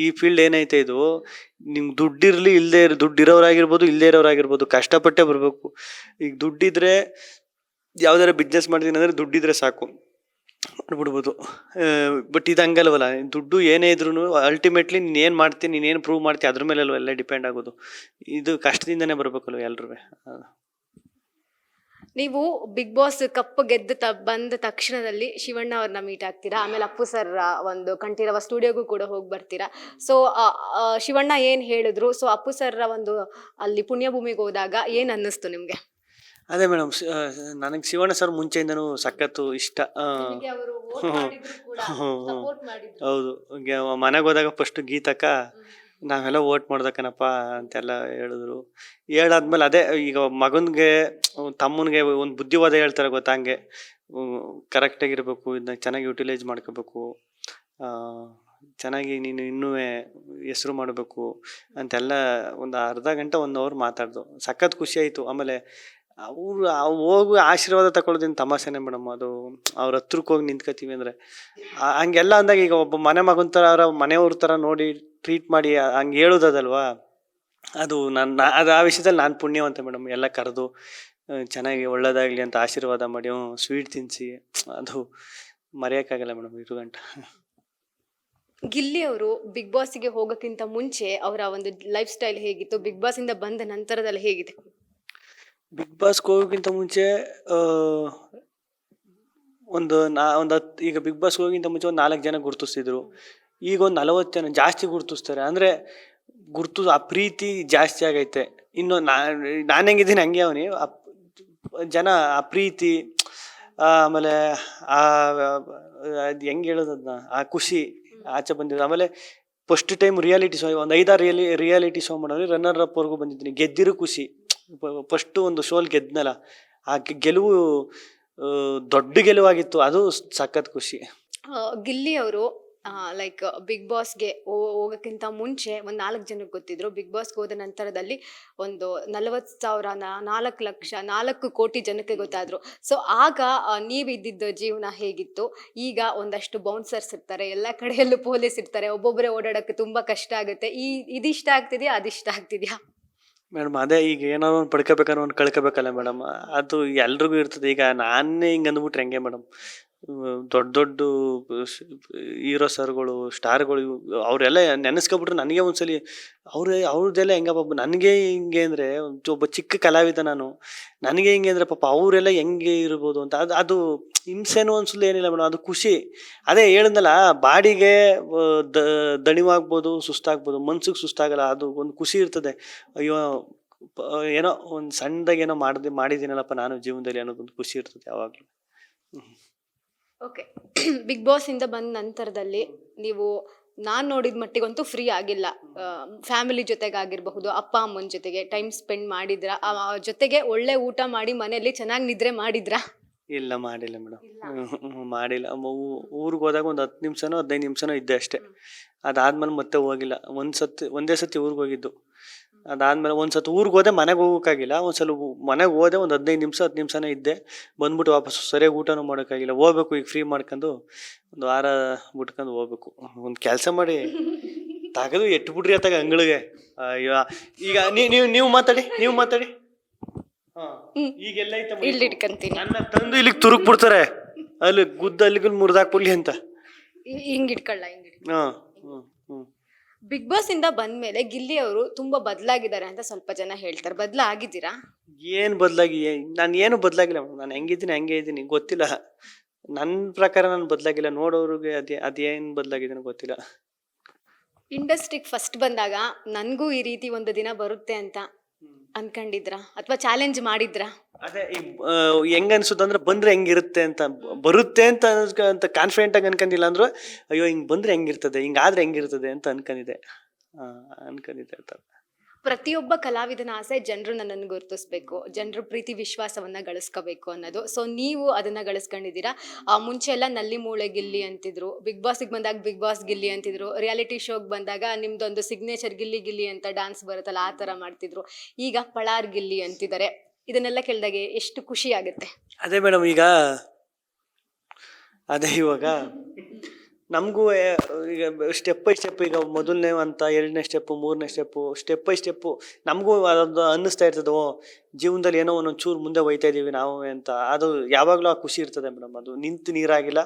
Speaker 1: ಈ ಫೀಲ್ಡ್ ಏನೈತೆ ಇದು, ನಿಮ್ಗೆ ದುಡ್ಡಿರಲಿ ದುಡ್ಡಿರೋರಾಗಿರ್ಬೋದು ಇಲ್ಲದೆ ಇರೋರಾಗಿರ್ಬೋದು, ಕಷ್ಟಪಟ್ಟೆ ಬರಬೇಕು. ಈಗ ದುಡ್ಡಿದ್ರೆ ಯಾವ್ದಾರ ಬಿಸ್ನೆಸ್ ಮಾಡ್ತೀನಿ ಅಂದರೆ ದುಡ್ಡಿದ್ರೆ ಸಾಕು, ಮಾಡ್ಬಿಡ್ಬೋದು. ಬಟ್ ಇದು ಹಂಗಲ್ವಲ್ಲ, ದುಡ್ಡು ಏನೇ ಇದ್ರು ಅಲ್ಟಿಮೇಟ್ಲಿ ನೀನೇನು ಮಾಡ್ತೀನಿ, ನೀನೇನು ಪ್ರೂವ್ ಮಾಡ್ತೀನಿ, ಅದ್ರ ಮೇಲೆ ಅಲ್ವ ಎಲ್ಲ ಡಿಪೆಂಡ್ ಆಗೋದು. ಇದು ಕಷ್ಟದಿಂದನೇ ಬರ್ಬೇಕಲ್ವ ಎಲ್ರೂ.
Speaker 2: ನೀವು ಬಿಗ್ ಬಾಸ್ ಕಪ್ ಬಂದ ತಕ್ಷಣದಲ್ಲಿ ಶಿವಣ್ಣ ಅವ್ರನ್ನ ಮೀಟ್ ಆಗ್ತೀರಾ, ಆಮೇಲೆ ಅಪ್ಪು ಸರ್ ಒಂದು ಕಂಠೀರವ ಸ್ಟುಡಿಯೋಗೂ ಕೂಡ ಹೋಗಿ ಬರ್ತೀರಾ. ಸೊ ಶಿವಣ್ಣ ಏನ್ ಹೇಳಿದ್ರು, ಸೊ ಅಪ್ಪು ಸರ್ ಒಂದು ಅಲ್ಲಿ ಪುಣ್ಯಭೂಮಿಗೆ ಹೋದಾಗ ಏನ್ ಅನ್ನಿಸ್ತು ನಿಮ್ಗೆ?
Speaker 1: ಅದೇ ಮೇಡಮ್, ನನಗೆ ಶಿವಣ್ಣ ಸರ್ ಮುಂಚೆಯಿಂದನೂ ಸಖತ್ತು ಇಷ್ಟ.
Speaker 2: ನಿಮಗೆ ಅವರು ವೋಟ್
Speaker 1: ಹ್ಮ್.
Speaker 2: ಮಾಡಿದ್ರು ಕೂಡ
Speaker 1: ಹ್ಮ್.
Speaker 2: ಸಪೋರ್ಟ್ ಮಾಡಿದ್ರು.
Speaker 1: ಹೌದು. ಮನೆಗೆ ಹೋದಾಗ ಫಸ್ಟ್ ಗೀತಕ್ಕ ನಾವೆಲ್ಲ ವೋಟ್ ಮಾಡ್ದಕ್ಕನಪ್ಪ ಅಂತೆಲ್ಲ ಹೇಳಿದ್ರು. ಹೇಳಾದ್ಮೇಲೆ ಅದೇ ಈಗ ಮಗನ್ಗೆ ತಮ್ಮನ್ಗೆ ಒಂದು ಬುದ್ಧಿವಾದ ಹೇಳ್ತಾರೆ ಗೊತ್ತಾ, ಹಂಗೆ ಕರೆಕ್ಟಾಗಿರ್ಬೇಕು, ಇದನ್ನ ಚೆನ್ನಾಗಿ ಯುಟಿಲೈಸ್ ಮಾಡ್ಕೋಬೇಕು, ಚೆನ್ನಾಗಿ ನೀನು ಇನ್ನೂ ಹೆಸರು ಮಾಡಬೇಕು ಅಂತೆಲ್ಲ ಒಂದು ಅರ್ಧ ಗಂಟೆ 1 ಅವರ್ ಮಾತಾಡ್ದು. ಸಖತ್ ಖುಷಿ ಆಯಿತು. ಆಮೇಲೆ ಅವರು ಹೋಗಿ ಆಶೀರ್ವಾದ ತಗೊಳ್ಳೋದೇನು ತಮಾಷೆನೇ ಮೇಡಮ್. ಅದು ಅವ್ರ ಹತ್ರಕ್ಕೆ ಹೋಗಿ ನಿಂತ್ಕೋತೀವಿ ಅಂದರೆ ಹಂಗೆಲ್ಲ ಅಂದಾಗ, ಈಗ ಒಬ್ಬ ಮನೆ ಮಗನ ಥರ ಅವ್ರ ಮನೆಯವ್ರ ಥರ ನೋಡಿ ಟ್ರೀಟ್ ಮಾಡಿ ಹಂಗೆ ಹೇಳೋದಲ್ವಾ, ಅದು ಅದು ಆ ವಿಷಯದಲ್ಲಿ ನಾನು ಪುಣ್ಯವಂತೆ ಮೇಡಮ್. ಎಲ್ಲ ಕರೆದು ಚೆನ್ನಾಗಿ ಒಳ್ಳೇದಾಗಲಿ ಅಂತ ಆಶೀರ್ವಾದ ಮಾಡಿ ಸ್ವೀಟ್ ತಿನ್ನಿಸಿ, ಅದು ಮರೆಯೋಕ್ಕಾಗಲ್ಲ ಮೇಡಮ್ ಇರು ಗಂಟ.
Speaker 2: ಗಿಲ್ಲಿ ಅವರು ಬಿಗ್ ಬಾಸ್ಗೆ ಹೋಗೋಕ್ಕಿಂತ ಮುಂಚೆ ಅವರ ಒಂದು ಲೈಫ್ ಸ್ಟೈಲ್ ಹೇಗಿತ್ತು, ಬಿಗ್ ಬಾಸ್ ಇಂದ ಬಂದ ನಂತರದಲ್ಲಿ ಹೇಗಿದೆ?
Speaker 1: ಬಿಗ್ ಬಾಸ್ಗೆ ಹೋಗೋಕ್ಕಿಂತ ಮುಂಚೆ ಈಗ ಬಿಗ್ ಬಾಸ್ಗೆ ಹೋಗೋಕ್ಕಿಂತ ಮುಂಚೆ ಒಂದು 4 ಜನ ಗುರ್ತಿಸ್ತಿದ್ರು. ಈಗ ಒಂದು 40 ಜನ ಜಾಸ್ತಿ ಗುರ್ತಿಸ್ತಾರೆ. ಅಂದರೆ ಆ ಪ್ರೀತಿ ಜಾಸ್ತಿ ಆಗೈತೆ. ಇನ್ನು ನಾನು ಹೆಂಗಿದ್ದೀನಿ ಹಂಗೆ ಅವನಿ ಜನ ಆ ಪ್ರೀತಿ, ಆಮೇಲೆ ಅದು ಹೆಂಗೆ ಹೇಳೋದನ್ನ, ಆ ಖುಷಿ ಆಚೆ ಬಂದಿದ್ದು. ಆಮೇಲೆ ಫಸ್ಟ್ ಟೈಮ್ ರಿಯಾಲಿಟಿ ಶೋ, ಒಂದು 5-6 ರಿಯಾಲಿಟಿ ಶೋ ಮಾಡೋದು, ರನ್ನರ್ ಅಪ್ ವರ್ಗೂ ಬಂದಿದ್ದೀನಿ. ಗೆದ್ದಿರೋ ಖುಷಿ. ಫಸ್ಟು ಒಂದು ಶೋಲ್ ಗೆದ್ನಲ್ಲ, ಆ ಗೆಲುವು ದೊಡ್ಡ ಗೆಲುವಾಗಿತ್ತು. ಅದು ಸಖತ್ ಖುಷಿ.
Speaker 2: ಗಿಲ್ಲಿ ಅವರು ಲೈಕ್ ಬಿಗ್ ಬಾಸ್ಗೆ ಹೋಗೋಕ್ಕಿಂತ ಮುಂಚೆ ಒಂದು 4 ಜನಕ್ಕೆ ಗೊತ್ತಿದ್ರು. ಬಿಗ್ ಬಾಸ್ಗೆ ಹೋದ ನಂತರದಲ್ಲಿ ಒಂದು 40,000, 4 ಲಕ್ಷ, 4 ಕೋಟಿ ಜನಕ್ಕೆ ಗೊತ್ತಾದ್ರು. ಸೊ ಆಗ ನೀವು ಇದ್ದಿದ್ದ ಜೀವನ ಹೇಗಿತ್ತು? ಈಗ ಒಂದಷ್ಟು ಬೌನ್ಸರ್ಸ್ ಇರ್ತಾರೆ, ಎಲ್ಲ ಕಡೆಯಲ್ಲೂ ಪೊಲೀಸ್ ಇರ್ತಾರೆ, ಒಬ್ಬೊಬ್ಬರೇ ಓಡಾಡೋಕ್ಕೆ ತುಂಬ ಕಷ್ಟ ಆಗುತ್ತೆ. ಇದಿಷ್ಟ ಆಗ್ತಿದೆಯಾ, ಅದಿಷ್ಟ ಆಗ್ತಿದೆಯಾ?
Speaker 1: ಮೇಡಮ್ ಅದೇ, ಈಗ ಏನಾದ್ರು ಒಂದು ಪಡ್ಕೋಬೇಕಾದ್ರೆ ಒಂದು ಕಳ್ಕೊಬೇಕಲ್ಲ ಮೇಡಮ್, ಅದು ಎಲ್ರಿಗೂ ಇರ್ತದೆ. ಈಗ ನಾನೇ ಹಿಂಗೆ ಅಂದ್ಬಿಟ್ರೆ ಹೆಂಗೆ ಮೇಡಮ್? ದೊಡ್ಡ ದೊಡ್ಡ ಹೀರೋ ಸರ್ಗಳು, ಸ್ಟಾರ್ಗಳು, ಅವರೆಲ್ಲ ನೆನೆಸ್ಕೊಬಿಟ್ರೆ ನನಗೆ ಒಂದ್ಸಲಿ ಅವ್ರದ್ದೆಲ್ಲ ಹೆಂಗಪ್ಪ, ನನಗೆ ಹಿಂಗೆ ಅಂದರೆ ಒಬ್ಬ ಚಿಕ್ಕ ಕಲಾವಿದ ನಾನು, ನನಗೆ ಹಿಂಗೆ ಅಂದರೆ ಪಾಪ ಅವರೆಲ್ಲ ಹೆಂಗೆ ಇರ್ಬೋದು ಅಂತ. ಅದು ಹಿಂಸೆನೂ ಅನ್ಸಲು ಏನಿಲ್ಲ ಮೇಡಮ್, ಅದು ಖುಷಿ. ಅದೇ ಹೇಳಿದ್ನಲ್ಲ, ಬಾಡಿಗೆ ದಣಿವಾಗ್ಬೋದು, ಸುಸ್ತಾಗ್ಬೋದು, ಮನ್ಸಿಗೆ ಸುಸ್ತಾಗಲ್ಲ. ಅದು ಒಂದು ಖುಷಿ ಇರ್ತದೆ. ಅಯ್ಯೋ ಏನೋ ಒಂದು ಸಣ್ಣದಾಗಿ ಏನೋ ಮಾಡಿದ್ದೀನಲ್ಲಪ್ಪ ನಾನು ಜೀವನದಲ್ಲಿ ಅನ್ನೋದೊಂದು ಖುಷಿ ಇರ್ತದೆ ಯಾವಾಗಲೂ.
Speaker 2: ಓಕೆ. ಬಿಗ್ ಬಾಸ್ ಇಂದ ಬಂದ ನಂತರದಲ್ಲಿ ನೀವು ನಾನು ನೋಡಿದ ಮಟ್ಟಿಗಂತೂ ಫ್ರೀ ಆಗಿಲ್ಲ. ಫ್ಯಾಮಿಲಿ ಜೊತೆಗಾಗಿರಬಹುದು, ಅಪ್ಪ ಅಮ್ಮನ ಜೊತೆಗೆ ಟೈಮ್ ಸ್ಪೆಂಡ್ ಮಾಡಿದ್ರ, ಜೊತೆಗೆ ಒಳ್ಳೆ ಊಟ ಮಾಡಿ ಮನೆಯಲ್ಲಿ ಚೆನ್ನಾಗಿ ನಿದ್ರೆ ಮಾಡಿದ್ರಾ?
Speaker 1: ಇಲ್ಲ, ಮಾಡಿಲ್ಲ ಮೇಡಮ್. ಮಾಡಿಲ್ಲ. ಊರಿಗೆ ಹೋದಾಗ ಒಂದು 10 ನಿಮಿಷನೋ 15 ನಿಮಿಷನೋ ಇದ್ದೆ ಅಷ್ಟೇ. ಅದಾದ್ಮೇಲೆ ಮತ್ತೆ ಹೋಗಿಲ್ಲ. ಒಂದೇ ಸತಿ ಊರಿಗೆ ಹೋಗಿದ್ದು. ಅದಾದ್ಮೇಲೆ ಒಂದ್ಸತಿ ಊರಿಗೆ ಹೋದೆ, ಮನೆಗೆ ಹೋಗೋಕ್ಕಾಗಿಲ್ಲ. ಒಂದ್ಸಲ ಮನೆಗೆ ಹೋದೆ, ಒಂದು 15 ನಿಮಿಷ 10 ನಿಮಿಷನೇ ಇದ್ದೆ, ಬಂದ್ಬಿಟ್ಟು ವಾಪಸ್ ಸರಿಯಾಗಿ ಊಟನೂ ಮಾಡೋಕ್ಕಾಗಿಲ್ಲ. ಹೋಗ್ಬೇಕು ಈಗ ಫ್ರೀ ಮಾಡ್ಕೊಂಡು, ಒಂದು ವಾರ ಬಿಟ್ಕೊಂಡು ಹೋಗ್ಬೇಕು. ಒಂದು ಕೆಲಸ ಮಾಡಿ ತೆಗೆದು ಎಟ್ಬಿಡ್ರಿ ಅತ್ತಾಗ ಅಂಗಳಿಗೆ. ಅಯ್ಯೋ, ಈಗ ನೀವು ಮಾತಾಡಿ. ಈಗೆಲ್ಲ
Speaker 2: ಇಲ್ಲಿ ಇಟ್ಕೊಂತೀನಿ,
Speaker 1: ನನ್ನ ತಂದು ಇಲ್ಲಿಗೆ ತುರುಕ್ ಬಿಡ್ತಾರೆ, ಅಲ್ಲಿ ಅಲ್ಲಿಗೆ ಮುರಿದಾಕ್ಬಿಡ್ಲಿ ಅಂತ.
Speaker 2: ಹಿಂಗ್ ಇಟ್ಕೊಳ್ಳ.
Speaker 1: ಹ್ಮ್.
Speaker 2: ಬಿಗ್ ಬಾಸ್ ಇಂದ ಬಂದ್ಮೇಲೆ ಗಿಲ್ಲಿ ಅವರು ತುಂಬಾ ಬದಲಾಗಿದ್ದಾರೆ ಅಂತ ಸ್ವಲ್ಪ ಜನ ಹೇಳ್ತಾರೆ. ಬದಲಾಗಿದ್ದೀರಾ?
Speaker 1: ಏನು ಬದಲಾಗಿ? ನಾನು ಏನು ಬದಲಾಗಿಲ್ಲ ಮೇಡಮ್. ನಾನು ಹೆಂಗಿದ್ದೀನಿ ಹಂಗೆ ಇದ್ದೀನಿ. ಗೊತ್ತಿಲ್ಲ, ನನ್ನ ಪ್ರಕಾರ ನಾನು ಬದಲಾಗಿಲ್ಲ. ನೋಡೋರಿಗೆ ಅದೇನು ಬದಲಾಗಿದ್ದೀನಿ ಗೊತ್ತಿಲ್ಲ.
Speaker 2: ಇಂಡಸ್ಟ್ರಿಗೆ ಫಸ್ಟ್ ಬಂದಾಗ ನನಗೂ ಈ ರೀತಿ ಒಂದು ದಿನ ಬರುತ್ತೆ ಅಂತ ಅನ್ಕೊಂಡಿದ್ರಾ, ಅಥವಾ ಚಾಲೆಂಜ್ ಮಾಡಿದ್ರಾ?
Speaker 1: ಅದೇ ಹೆಂಗ ಅನ್ಸುತ್ತಂದ್ರೆ, ಬಂದ್ರೆ ಹೆಂಗಿರುತ್ತೆ ಅಂತ, ಬರುತ್ತೆ ಅಂತ ಕಾನ್ಫಿಡೆಂಟ್ ಆಗಿ ಅನ್ಕೊಂಡಿಲ್ಲ ಅಂದ್ರು, ಅಯ್ಯೋ ಹಿಂಗ್ ಬಂದ್ರೆ ಹೆಂಗಿರ್ತದೆ, ಹಿಂಗಾದ್ರೆ ಹೆಂಗಿರ್ತದೆ ಅಂತ ಅನ್ಕೊಂಡಿದ್ದೆ ಅಂತ.
Speaker 2: ಪ್ರತಿಯೊಬ್ಬ ಕಲಾವಿದನ ಆಸೆ ಜನರು ನನ್ನನ್ನು ಗುರುತಿಸ್ಬೇಕು, ಜನರು ಪ್ರೀತಿ ವಿಶ್ವಾಸವನ್ನ ಗಳಿಸ್ಕೋಬೇಕು ಅನ್ನೋದು. ಸೊ ನೀವು ಅದನ್ನ ಗಳಿಸ್ಕೊಂಡಿದ್ದೀರಾ. ಮುಂಚೆ ಎಲ್ಲ ನಲ್ಲಿ ಮೂಳೆ ಗಿಲ್ಲಿ ಅಂತಿದ್ರು, ಬಿಗ್ ಬಾಸ್ಗೆ ಬಂದಾಗ ಬಿಗ್ ಬಾಸ್ ಗಿಲ್ಲಿ ಅಂತಿದ್ರು, ರಿಯಾಲಿಟಿ ಶೋಗೆ ಬಂದಾಗ ನಿಮ್ದೊಂದು ಸಿಗ್ನೇಚರ್ ಗಿಲ್ಲಿ ಅಂತ ಡ್ಯಾನ್ಸ್ ಬರುತ್ತಲ್ಲ, ಆ ಥರ ಮಾಡ್ತಿದ್ರು. ಈಗ ಪಳಾರ್ ಗಿಲ್ಲಿ ಅಂತಿದ್ದಾರೆ. ಇದನ್ನೆಲ್ಲ ಕೇಳಿದಾಗ ಎಷ್ಟು ಖುಷಿ ಆಗುತ್ತೆ.
Speaker 1: ಅದೇ ಮೇಡಮ್, ಇವಾಗ ನಮಗೂ ಈಗ ಸ್ಟೆಪ್ ಬೈ ಸ್ಟೆಪ್, ಈಗ ಮೊದಲನೇ ಹಂತ, 2ನೇ ಸ್ಟೆಪ್ಪು, 3ನೇ ಸ್ಟೆಪ್ ಬೈ ಸ್ಟೆಪ್ಪು ನಮಗೂ ಅದೊಂದು ಅನ್ನಿಸ್ತಾ ಇರ್ತದೆ, ಜೀವನದಲ್ಲಿ ಏನೋ ಒಂದೊಂದು ಚೂರು ಮುಂದೆ ಹೋಯ್ತಾ ಇದ್ದೀವಿ ನಾವು ಅಂತ. ಅದು ಯಾವಾಗಲೂ ಆ ಖುಷಿ ಇರ್ತದೆ ಮೇಡಮ್. ಅದು ನಿಂತು ನೀರಾಗಿಲ್ಲ,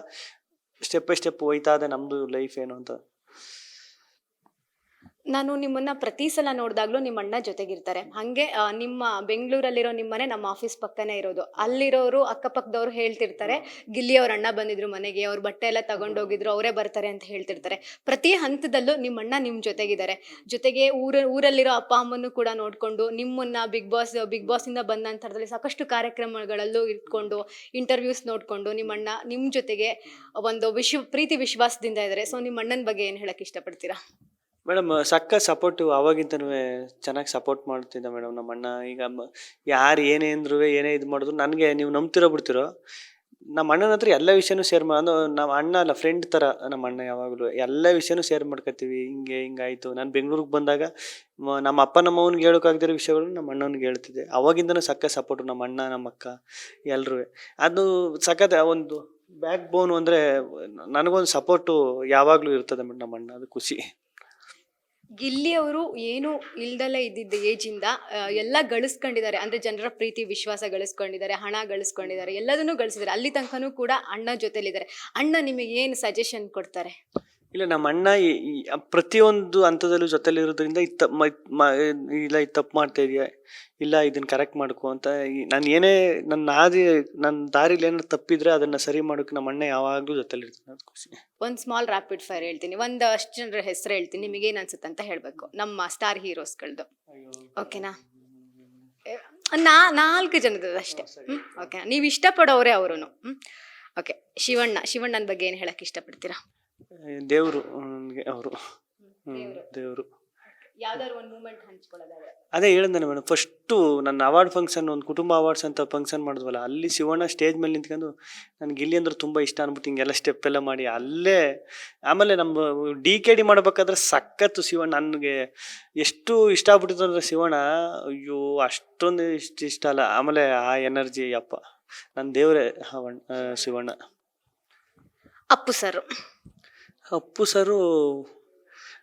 Speaker 1: ಸ್ಟೆಪ್ ಬೈ ಸ್ಟೆಪ್ ಹೋಯ್ತಾ ಇದೆ ನಮ್ಮದು ಲೈಫ್ ಏನು ಅಂತ.
Speaker 2: ನಾನು ನಿಮ್ಮನ್ನ ಪ್ರತಿ ಸಲ ನೋಡಿದಾಗ್ಲೂ ನಿಮ್ಮ ಅಣ್ಣ ಜೊತೆಗಿರ್ತಾರೆ. ಹಂಗೆ ನಿಮ್ಮ ಬೆಂಗಳೂರಲ್ಲಿರೋ ನಿಮ್ಮನೆ ನಮ್ಮ ಆಫೀಸ್ ಪಕ್ಕನೇ ಇರೋದು. ಅಲ್ಲಿರೋರು ಅಕ್ಕಪಕ್ಕದವ್ರು ಹೇಳ್ತಿರ್ತಾರೆ, ಗಿಲ್ಲಿ ಅವ್ರ ಅಣ್ಣ ಬಂದಿದ್ರು ಮನೆಗೆ, ಅವ್ರ ಬಟ್ಟೆ ಎಲ್ಲ ತಗೊಂಡೋಗಿದ್ರು, ಅವರೇ ಬರ್ತಾರೆ ಅಂತ ಹೇಳ್ತಿರ್ತಾರೆ. ಪ್ರತಿ ಹಂತದಲ್ಲೂ ನಿಮ್ಮ ಅಣ್ಣ ನಿಮ್ಮ ಜೊತೆಗಿದ್ದಾರೆ. ಜೊತೆಗೆ ಊರಲ್ಲಿರೋ ಅಪ್ಪ ಅಮ್ಮನ್ನು ಕೂಡ ನೋಡ್ಕೊಂಡು, ನಿಮ್ಮನ್ನ ಬಿಗ್ ಬಾಸಿಂದ ಬಂದ ನಂತರದಲ್ಲಿ ಸಾಕಷ್ಟು ಕಾರ್ಯಕ್ರಮಗಳಲ್ಲೂ ಇಟ್ಕೊಂಡು, ಇಂಟರ್ವ್ಯೂಸ್ ನೋಡ್ಕೊಂಡು ನಿಮ್ಮ ಅಣ್ಣ ನಿಮ್ಮ ಜೊತೆಗೆ ಒಂದು ಪ್ರೀತಿ ವಿಶ್ವಾಸದಿಂದ ಇದ್ದಾರೆ. ಸೊ ನಿಮ್ಮ ಅಣ್ಣನ ಬಗ್ಗೆ ಏನು ಹೇಳಕ್ ಇಷ್ಟಪಡ್ತೀರಾ?
Speaker 1: ಮೇಡಮ್ ಸಕ್ಕ ಸಪೋರ್ಟಿವ್, ಅವಾಗಿಂತನೂ ಚೆನ್ನಾಗಿ ಸಪೋರ್ಟ್ ಮಾಡ್ತಿದ್ದ ಮೇಡಮ್ ನಮ್ಮ ಅಣ್ಣ. ಈಗ ಯಾರು ಏನೇ ಅಂದ್ರು ಏನೇ ಇದು ಮಾಡಿದ್ರು ನನಗೆ, ನೀವು ನಂಬ್ತಿರೋ ಬಿಡ್ತಿರೋ, ನಮ್ಮ ಅಣ್ಣನ ಹತ್ರ ಎಲ್ಲ ವಿಷಯನೂ ಶೇರ್ ಅಂದ್ರೆ ನಮ್ಮ ಅಣ್ಣ ಅಲ್ಲ, ಫ್ರೆಂಡ್ ಥರ ನಮ್ಮ ಅಣ್ಣ. ಯಾವಾಗಲೂ ಎಲ್ಲ ವಿಷಯನೂ ಶೇರ್ ಮಾಡ್ಕೊತೀವಿ. ಹಿಂಗಾಯಿತು, ನಾನು ಬೆಂಗಳೂರಿಗೆ ಬಂದಾಗ ನಮ್ಮ ಅಪ್ಪ ನಮ್ಮ ಅವ್ನಿಗೆ ಹೇಳೋಕ್ಕಾಗದಿರೋ ವಿಷಯಗಳು ನಮ್ಮ ಅಣ್ಣನಿಗೆ ಹೇಳ್ತಿದ್ದೆ. ಅವಾಗಿಂದನೂ ಸಕ್ಕ ಸಪೋರ್ಟು ನಮ್ಮ ಅಣ್ಣ ನಮ್ಮ ಅಕ್ಕ ಎಲ್ಲರೂ. ಅದು ಸಖತ್ ಒಂದು ಬ್ಯಾಕ್ ಬೋನು ಅಂದರೆ ನನಗೊಂದು ಸಪೋರ್ಟು ಯಾವಾಗಲೂ ಇರ್ತದೆ ಮೇಡಮ್ ನಮ್ಮ ಅಣ್ಣ. ಅದು ಖುಷಿ.
Speaker 2: ಗಿಲ್ಲಿ ಅವರು ಏನು ಇಲ್ದಲೇ ಇದ್ದಿದ್ದ ಏಜಿಂದ ಎಲ್ಲ ಗಳಿಸ್ಕೊಂಡಿದ್ದಾರೆ. ಅಂದ್ರೆ ಜನರ ಪ್ರೀತಿ ವಿಶ್ವಾಸ ಗಳಿಸ್ಕೊಂಡಿದ್ದಾರೆ, ಹಣ ಗಳಿಸ್ಕೊಂಡಿದ್ದಾರೆ, ಎಲ್ಲದನ್ನೂ ಗಳಿಸಿದ್ದಾರೆ. ಅಲ್ಲಿ ತನಕನೂ ಕೂಡ ಅಣ್ಣ ಜೊತೆಲಿದ್ದಾರೆ. ಅಣ್ಣ ನಿಮಗೆ ಏನು ಸಜೆಷನ್ ಕೊಡ್ತಾರೆ?
Speaker 1: ಇಲ್ಲ, ನಮ್ಮ ಅಣ್ಣ ಪ್ರತಿಯೊಂದು ಹಂತದಲ್ಲೂ ಜೊತೆಲಿರೋದ್ರಿಂದ ಇಲ್ಲ ಇದು ತಪ್ಪು ಮಾಡ್ತಾ ಇದೆಯಾ, ಇಲ್ಲ ಇದನ್ನ ಕರೆಕ್ಟ್ ಮಾಡ್ಕೊ ಅಂತ. ನಾನು ಏನೇ ನನ್ನ ದಾರಿಲಿ ಏನಾದ್ರು ತಪ್ಪಿದ್ರೆ ಅದನ್ನ ಸರಿ ಮಾಡೋಕೆ ನಮ್ಮ ಅಣ್ಣ ಯಾವಾಗಲೂ ಜೊತೆಲಿರ್ತಾನೆ. ಅದು ಖುಷಿ.
Speaker 2: ಒಂದು ಸ್ಮಾಲ್ ರ್ಯಾಪಿಡ್ ಫೈರ್ ಹೇಳ್ತೀನಿ, ಒಂದಷ್ಟು ಜನರ ಹೆಸರು ಹೇಳ್ತೀನಿ, ನಿಮಗೆ ಏನು ಅನ್ಸುತ್ತೆ ಅಂತ ಹೇಳಬೇಕು. ನಮ್ಮ ಸ್ಟಾರ್ ಹೀರೋಸ್ಗಳದ್ದು, ಓಕೆನಾ? 4 ಜನದ ಅಷ್ಟೇ. ಓಕೆನಾ? ನೀವು ಇಷ್ಟಪಡೋರೇ ಅವರು. ಓಕೆ. ಶಿವಣ್ಣನ ಬಗ್ಗೆ ಏನು ಹೇಳಕ್ ಇಷ್ಟಪಡ್ತೀರಾ?
Speaker 1: ದೇವರು ನನಗೆ ಅವರು. ದೇವರು.
Speaker 2: ಯಾವ್ದಾದ್ರು ಒಂದು ಮೂಮೆಂಟ್ ಹಂಚ್ಕೊಳ್ಳೋದಾದ್ರೆ?
Speaker 1: ಅದೇ ಹೇಳಿದ್ದಾನೆ ಮೇಡಮ್, ಫಸ್ಟು ನನ್ನ ಅವಾರ್ಡ್ ಫಂಕ್ಷನ್, ಒಂದು ಕುಟುಂಬ ಅವಾರ್ಡ್ಸ್ ಅಂತ ಫಂಕ್ಷನ್ ಮಾಡಿದ್ವಲ್ಲ, ಅಲ್ಲಿ ಶಿವಣ್ಣ ಸ್ಟೇಜ್ ಮೇಲೆ ನಿಂತ್ಕೊಂಡು ನನಗೆ ಗಿಲ್ಲಿ ಅಂದ್ರೆ ತುಂಬ ಇಷ್ಟ ಅಂದ್ಬಿಟ್ಟು ಹಿಂಗೆಲ್ಲ ಸ್ಟೆಪ್ ಎಲ್ಲ ಮಾಡಿ ಅಲ್ಲೇ. ಆಮೇಲೆ ನಮ್ಮ DKD ಮಾಡಬೇಕಾದ್ರೆ ಸಖತ್ತು ಶಿವಣ್ಣ ನನಗೆ ಎಷ್ಟು ಇಷ್ಟ ಆಗ್ಬಿಟ್ಟಿತ್ತು ಅಂದರೆ ಶಿವಣ್ಣ, ಅಯ್ಯೋ ಅಷ್ಟೊಂದು ಇಷ್ಟ ಅಲ್ಲ. ಆಮೇಲೆ ಆ ಎನರ್ಜಿ, ಅಪ್ಪ ನನ್ನ ದೇವರೇ ಶಿವಣ್ಣ. ಅಪ್ಪು ಸರು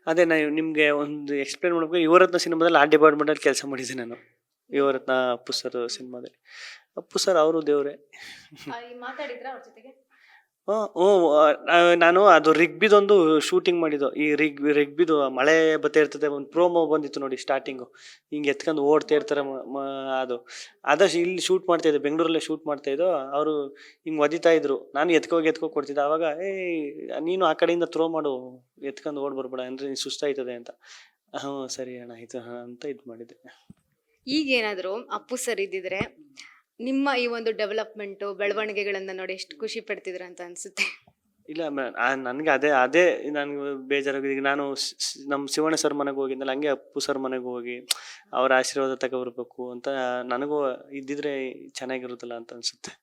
Speaker 1: ಅದೇ ನಿಮಗೆ ಒಂದು ಎಕ್ಸ್ಪ್ಲೇನ್ ಮಾಡ್ಬೇಕು. ಯುವರತ್ನ ಸಿನಿಮಾದಲ್ಲಿ ಆ ಡಿಪಾರ್ಟ್ಮೆಂಟಲ್ಲಿ ಕೆಲಸ ಮಾಡಿದ್ದೆ ನಾನು. ಯುವರತ್ನ ಅಪ್ಪು ಸರ್ ಸಿನಿಮಾದಲ್ಲಿ. ಅಪ್ಪು ಸರ್ ಅವರು ದೇವರೇ.
Speaker 2: ಮಾತಾಡಿದ್ರ ಅವ್ರ ಜೊತೆಗೆ?
Speaker 1: ನಾನು ಅದು ರಿಗ್ಬಿದೊಂದು ಶೂಟಿಂಗ್ ಮಾಡಿದ್ದು. ಈ ರಿಗ್ಬಿದು ಮಳೆ ಬರ್ತಾ ಇರ್ತದೆ, ಒಂದು ಪ್ರೋಮೋ ಬಂದಿತ್ತು ನೋಡಿ ಸ್ಟಾರ್ಟಿಂಗು, ಹಿಂಗೆ ಎತ್ಕೊಂಡು ಓಡ್ತಾ ಇರ್ತಾರೆ. ಅದಷ್ಟು ಇಲ್ಲಿ ಶೂಟ್ ಮಾಡ್ತಾ ಇದ್ದೆ, ಬೆಂಗಳೂರಲ್ಲೇ ಶೂಟ್ ಮಾಡ್ತಾ ಇದ್ದೋ. ಅವರು ಹಿಂಗೆ ಒದಿತಾ ಇದ್ರು, ನಾನು ಎತ್ಕೊ ಕೊಡ್ತಿದ್ದೆ. ಆವಾಗ ನೀನು ಆ ಕಡೆಯಿಂದ ಥ್ರೋ ಮಾಡು, ಎತ್ಕೊಂಡು ಓಡ್ಬರ್ಬೇಡ ಅಂದರೆ ನೀನು ಸುಸ್ತಾಯ್ತದೆ ಅಂತ. ಹ್ಞೂ ಸರಿ ಅಣ್ಣ ಆಯ್ತು ಅಂತ ಇದು ಮಾಡಿದ್ದೆ.
Speaker 2: ಈಗೇನಾದರೂ ಅಪ್ಪು ಸರ್ ಇದ್ದಿದ್ರೆ ನಿಮ್ಮ ಈ ಒಂದು ಡೆವಲಪ್ಮೆಂಟು ಬೆಳವಣಿಗೆಗಳನ್ನ ನೋಡಿ ಎಷ್ಟು ಖುಷಿ ಪಡ್ತಿದ್ರ ಅಂತ ಅನ್ಸುತ್ತೆ?
Speaker 1: ಇಲ್ಲ ನನಗೆ ಅದೇ ನನಗೆ ಬೇಜಾರಾಗಿದೆ. ಈಗ ನಾನು ನಮ್ಮ ಶಿವಣ್ಣ ಸರ್ ಮನೆಗೆ ಹೋಗಿದ್ದಲ್ಲ, ಹಂಗೆ ಅಪ್ಪು ಸರ್ ಮನೆಗೆ ಹೋಗಿ ಅವರ ಆಶೀರ್ವಾದ ತಗೊಬರ್ಬೇಕು ಅಂತ ನನಗೂ ಇದ್ದಿದ್ರೆ ಚೆನ್ನಾಗಿರುತ್ತಲ್ಲ ಅಂತ ಅನ್ಸುತ್ತೆ.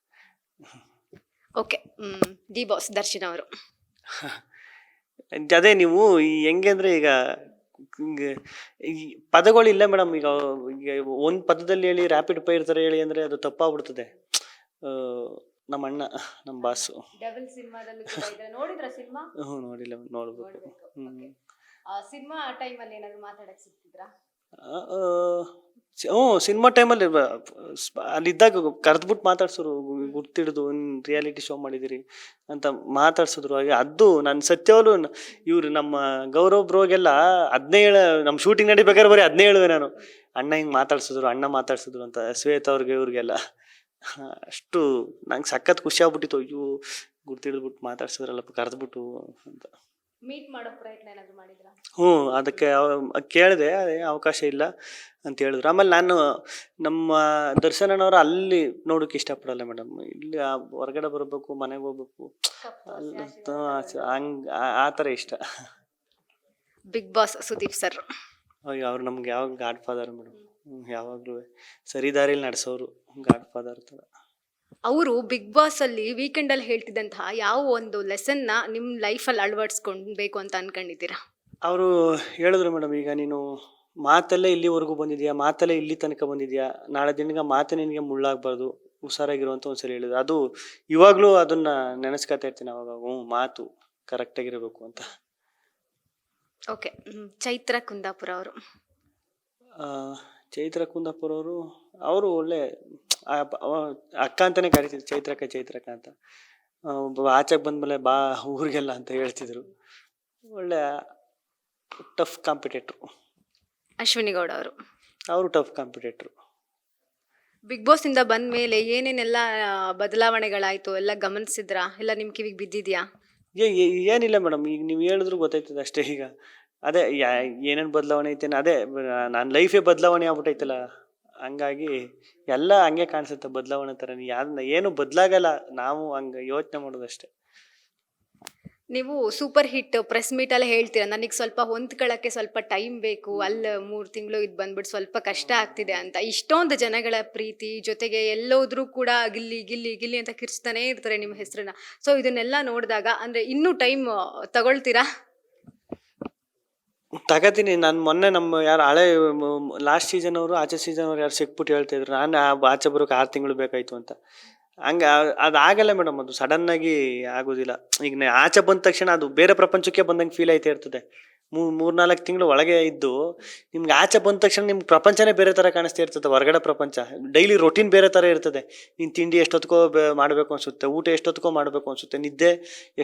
Speaker 2: ಓಕೆ. ದಿ ಬಾಸ್ ದರ್ಶನ್ ಅವರು.
Speaker 1: ಅದೇ ನೀವು ಹೆಂಗೆ ಅಂದರೆ ಈಗ ಈ ಪದಗಳಿಲ್ಲ ಮೇಡಮ್. ಈಗ ಒಂದು ಪದದಲ್ಲಿ ಹೇಳಿ ರ್ಯಾಪಿಡ್ ಫೈರ್ ಥರ ಹೇಳಿ ಅಂದರೆ ಅದು ತಪ್ಪಾಗ್ಬಿಡ್ತದೆ. ನಮ್ಮ ಅಣ್ಣ, ನಮ್ಮ ಬಾಸು. ಹ್ಞೂ ನೋಡಿಲ್ಲ, ನೋಡ್ಬೇಕು.
Speaker 2: ಸಿನಿಮಾ ಟೈಮಲ್ಲಿ ಏನಾದ್ರು ಮಾತಾಡಕ್ ಸಿಗ್ತಿದ್ರಾ?
Speaker 1: ಸಿನಿಮಾ ಟೈಮಲ್ಲಿ ಅಲ್ಲಿದ್ದಾಗ ಕರೆದ್ಬಿಟ್ಟು ಮಾತಾಡ್ಸೋರು, ಗುರ್ತಿಡ್ದು ರಿಯಾಲಿಟಿ ಶೋ ಮಾಡಿದಿರಿ ಅಂತ ಮಾತಾಡ್ಸಿದ್ರು. ಹಾಗೆ ಅದು ನನ್ನ ಸತ್ಯವಲ್ಲೂ ಇವ್ರು ನಮ್ಮ ಗೌರವ್ ಬ್ರೋಗೆಲ್ಲ ನಮ್ಮ ಶೂಟಿಂಗ್ ನಡಿಬೇಕಾದ್ರೆ ಬರೀ ಅದನ್ನೇ ಹೇಳುವೆ ನಾನು. ಅಣ್ಣ ಹಿಂಗೆ ಅಣ್ಣ ಮಾತಾಡ್ಸಿದ್ರು ಅಂತ ಶ್ವೇತ ಅವ್ರಿಗೆ ಇವ್ರಿಗೆಲ್ಲ. ಅಷ್ಟು ನಂಗೆ ಸಖತ್ ಖುಷಿ ಆಗ್ಬಿಟ್ಟಿತ್ತು. ಅಯ್ಯೋ ಗುರ್ತಿಡ್ಬಿಟ್ಟು ಮಾತಾಡ್ಸಿದ್ರಲ್ಲಪ್ಪ ಕರೆದ್ಬಿಟ್ಟು ಅಂತ.
Speaker 2: ಮೀಟ್ ಮಾಡೋ ಪ್ರಯತ್ನ ಏನಾದ್ರು ಮಾಡಿದ್ರಾ?
Speaker 1: ಅದಕ್ಕೆ ಕೇಳಿದೆ, ಅದೇ ಅವಕಾಶ ಇಲ್ಲ ಅಂತ ಹೇಳಿದ್ರು. ಆಮೇಲೆ ನಾನು ನಮ್ಮ ದರ್ಶನನವರು ಅಲ್ಲಿ ನೋಡೋಕೆ ಇಷ್ಟಪಡಲ್ಲ ಮೇಡಮ್. ಇಲ್ಲಿ ಹೊರಗಡೆ ಬರಬೇಕು, ಮನೆಗೆ ಹೋಗ್ಬೇಕು, ಹಂಗೆ ಆ ಥರ ಇಷ್ಟ.
Speaker 2: ಬಿಗ್ ಬಾಸ್ ಸುದೀಪ್ ಸರ್
Speaker 1: ಅವ್ರು ನಮ್ಗೆ ಯಾವಾಗ ಗಾಡ್ ಫಾದರ್ ಮೇಡಮ್. ಯಾವಾಗಲೂ ಸರಿ ದಾರಿಲಿ ನಡೆಸೋರು, ಗಾಡ್ ಫಾದರ್ ಥರ.
Speaker 2: ಅವರು ಬಿಗ್ ಬಾಸ್ ಅಲ್ಲಿ ವೀಕೆಂಡ್ ಅಲ್ಲಿ ಹೇಳ್ತಿದ್ದಂತಹ ಯಾವ ಒಂದು ಲೆಸನ್ನ ನಿಮ್ಮ ಲೈಫಲ್ಲಿ ಅಳವಡಿಸ್ಕೊಳ್ಬೇಕು ಅಂತ ಅನ್ಕೊಂಡಿದ್ದೀರಾ?
Speaker 1: ಅವರು ಹೇಳಿದ್ರು ಮೇಡಮ್, ಈಗ ನೀನು ಮಾತಲ್ಲೇ ಇಲ್ಲಿವರೆಗೂ ಬಂದಿದ್ಯಾ, ಮಾತಲ್ಲೇ ಇಲ್ಲಿ ತನಕ ಬಂದಿದ್ಯಾ, ನಾಳೆ ದಿನಗ ಮಾತು ನಿನಗೆ ಮುಳ್ಳಾಗಬಾರ್ದು, ಹುಷಾರಾಗಿರುವಂತ ಒಂದ್ಸರಿ ಹೇಳಿದ್ರು. ಅದು ಇವಾಗಲೂ ಅದನ್ನ ನೆನೆಸ್ಕೊತಾ ಇರ್ತೀನಿ ಅವಾಗ. ಮಾತು ಕರೆಕ್ಟಾಗಿರಬೇಕು ಅಂತ.
Speaker 2: ಓಕೆ. ಚೈತ್ರ ಕುಂದಾಪುರ ಅವರು.
Speaker 1: ಚೈತ್ರ ಕುಂದಾಪುರ ಅವರು ಒಳ್ಳೆ ಅಕ್ಕ ಅಂತಾನೆ ಕರಿತಿದ್ರು, ಚೈತ್ರಕ್ಕ ಅಂತ. ಆಚೆಗೆ ಬಂದ್ಮೇಲೆ ಬಾ ಊರಿಗೆಲ್ಲ ಅಂತ ಹೇಳ್ತಿದ್ರು. ಒಳ್ಳೆ ಟಫ್ ಕಾಂಪಿಟೇಟ್ರು.
Speaker 2: ಅಶ್ವಿನಿ ಗೌಡ ಅವರು
Speaker 1: ಅವರು ಟಫ್ ಕಾಂಪಿಟೇಟ್ರು.
Speaker 2: ಬಿಗ್ ಬಾಸ್ ಇಂದ ಬಂದ ಮೇಲೆ ಏನೇನೆಲ್ಲ ಬದಲಾವಣೆಗಳಾಯ್ತು ಎಲ್ಲ ಗಮನಿಸಿದ್ರಾ? ಎಲ್ಲ ನಿಮ್ ಕಿವಿಗೆ ಬಿದ್ದಿದ್ಯಾ?
Speaker 1: ಏನಿಲ್ಲ ಮೇಡಮ್, ಈಗ ನೀವು ಹೇಳಿದ್ರು ಗೊತ್ತಾಯ್ತದೆ ಅಷ್ಟೇ. ಈಗ ಅದೇ ಏನೇನು ಬದಲಾವಣೆ ಐತೇನೆ, ಅದೇ ನನ್ನ ಲೈಫೇ ಬದಲಾವಣೆ ಆಗ್ಬಿಟ್ಟೈತಲ್ಲ, ಹಂಗಾಗಿ ಎಲ್ಲ ಹಂಗೆ ಕಾಣಿಸುತ್ತೆ ಬದಲಾವಣೆ ಥರ. ಏನು ಬದಲಾಗಲ್ಲ, ನಾವು ಹಂಗೆ ಯೋಚನೆ ಮಾಡೋದಷ್ಟೇ.
Speaker 2: ನೀವು ಸೂಪರ್ ಹಿಟ್ ಪ್ರೆಸ್ ಮೀಟ್ ಅಲ್ಲಿ ಹೇಳ್ತೀರಾ ನನಗೆ ಸ್ವಲ್ಪ ಹೊಂದ್ಕೊಳ್ಳಕ್ಕೆ ಸ್ವಲ್ಪ ಟೈಮ್ ಬೇಕು, ಅಲ್ಲಿ 3 ತಿಂಗಳು ಇದು ಬಂದ್ಬಿಟ್ಟು ಸ್ವಲ್ಪ ಕಷ್ಟ ಆಗ್ತಿದೆ ಅಂತ. ಇಷ್ಟೊಂದು ಜನಗಳ ಪ್ರೀತಿ ಜೊತೆಗೆ ಎಲ್ಲೋದ್ರೂ ಕೂಡ ಗಿಲ್ಲಿ ಗಿಲ್ಲಿ ಗಿಲ್ಲಿ ಅಂತ ಕಿರ್ಚ್ತಾನೆ ಇರ್ತಾರೆ ನಿಮ್ಮ ಹೆಸರನ್ನ. ಸೊ ಇದನ್ನೆಲ್ಲ ನೋಡಿದಾಗ ಅಂದ್ರೆ ಇನ್ನೂ ಟೈಮ್ ತಗೊಳ್ತೀರಾ?
Speaker 1: ತಗೋತೀನಿ. ನಾನು ಮೊನ್ನೆ ನಮ್ಮ ಯಾರು ಹಳೆ ಲಾಸ್ಟ್ ಸೀಸನ್ ಅವರು, ಆಚೆ ಸೀಸನ್ ಅವ್ರು ಯಾರು ಸಿಕ್ಬಿಟ್ಟು ಹೇಳ್ತಾ ಇದ್ರು, ನಾನು ಆಚೆ ಬರೋಕೆ 6 ತಿಂಗಳು ಬೇಕಾಯ್ತು ಅಂತ. ಹಂಗೆ ಅದಾಗಲ್ಲ ಮೇಡಮ್, ಅದು ಸಡನ್ನಾಗಿ ಆಗೋದಿಲ್ಲ. ಈಗ ಆಚೆ ಬಂದ ತಕ್ಷಣ ಅದು ಬೇರೆ ಪ್ರಪಂಚಕ್ಕೆ ಬಂದಂಗೆ ಫೀಲ್ ಆಯ್ತಾ ಇರ್ತದೆ. 3-4 ತಿಂಗಳು ಒಳಗೆ ಇದ್ದು ನಿಮ್ಗೆ ಆಚೆ ಬಂದ ತಕ್ಷಣ ನಿಮ್ಗೆ ಪ್ರಪಂಚನೇ ಬೇರೆ ಥರ ಕಾಣಿಸ್ತಾ ಇರ್ತದೆ. ಹೊರಗಡೆ ಪ್ರಪಂಚ ಡೈಲಿ ರೊಟೀನ್ ಬೇರೆ ಥರ ಇರ್ತದೆ. ನೀನು ತಿಂಡಿ ಎಷ್ಟೊತ್ತಿಗೋ ಮಾಡಬೇಕು ಅನಿಸುತ್ತೆ, ಊಟ ಎಷ್ಟೊತ್ತಿಗೋ ಮಾಡಬೇಕು ಅನಿಸುತ್ತೆ, ನಿದ್ದೆ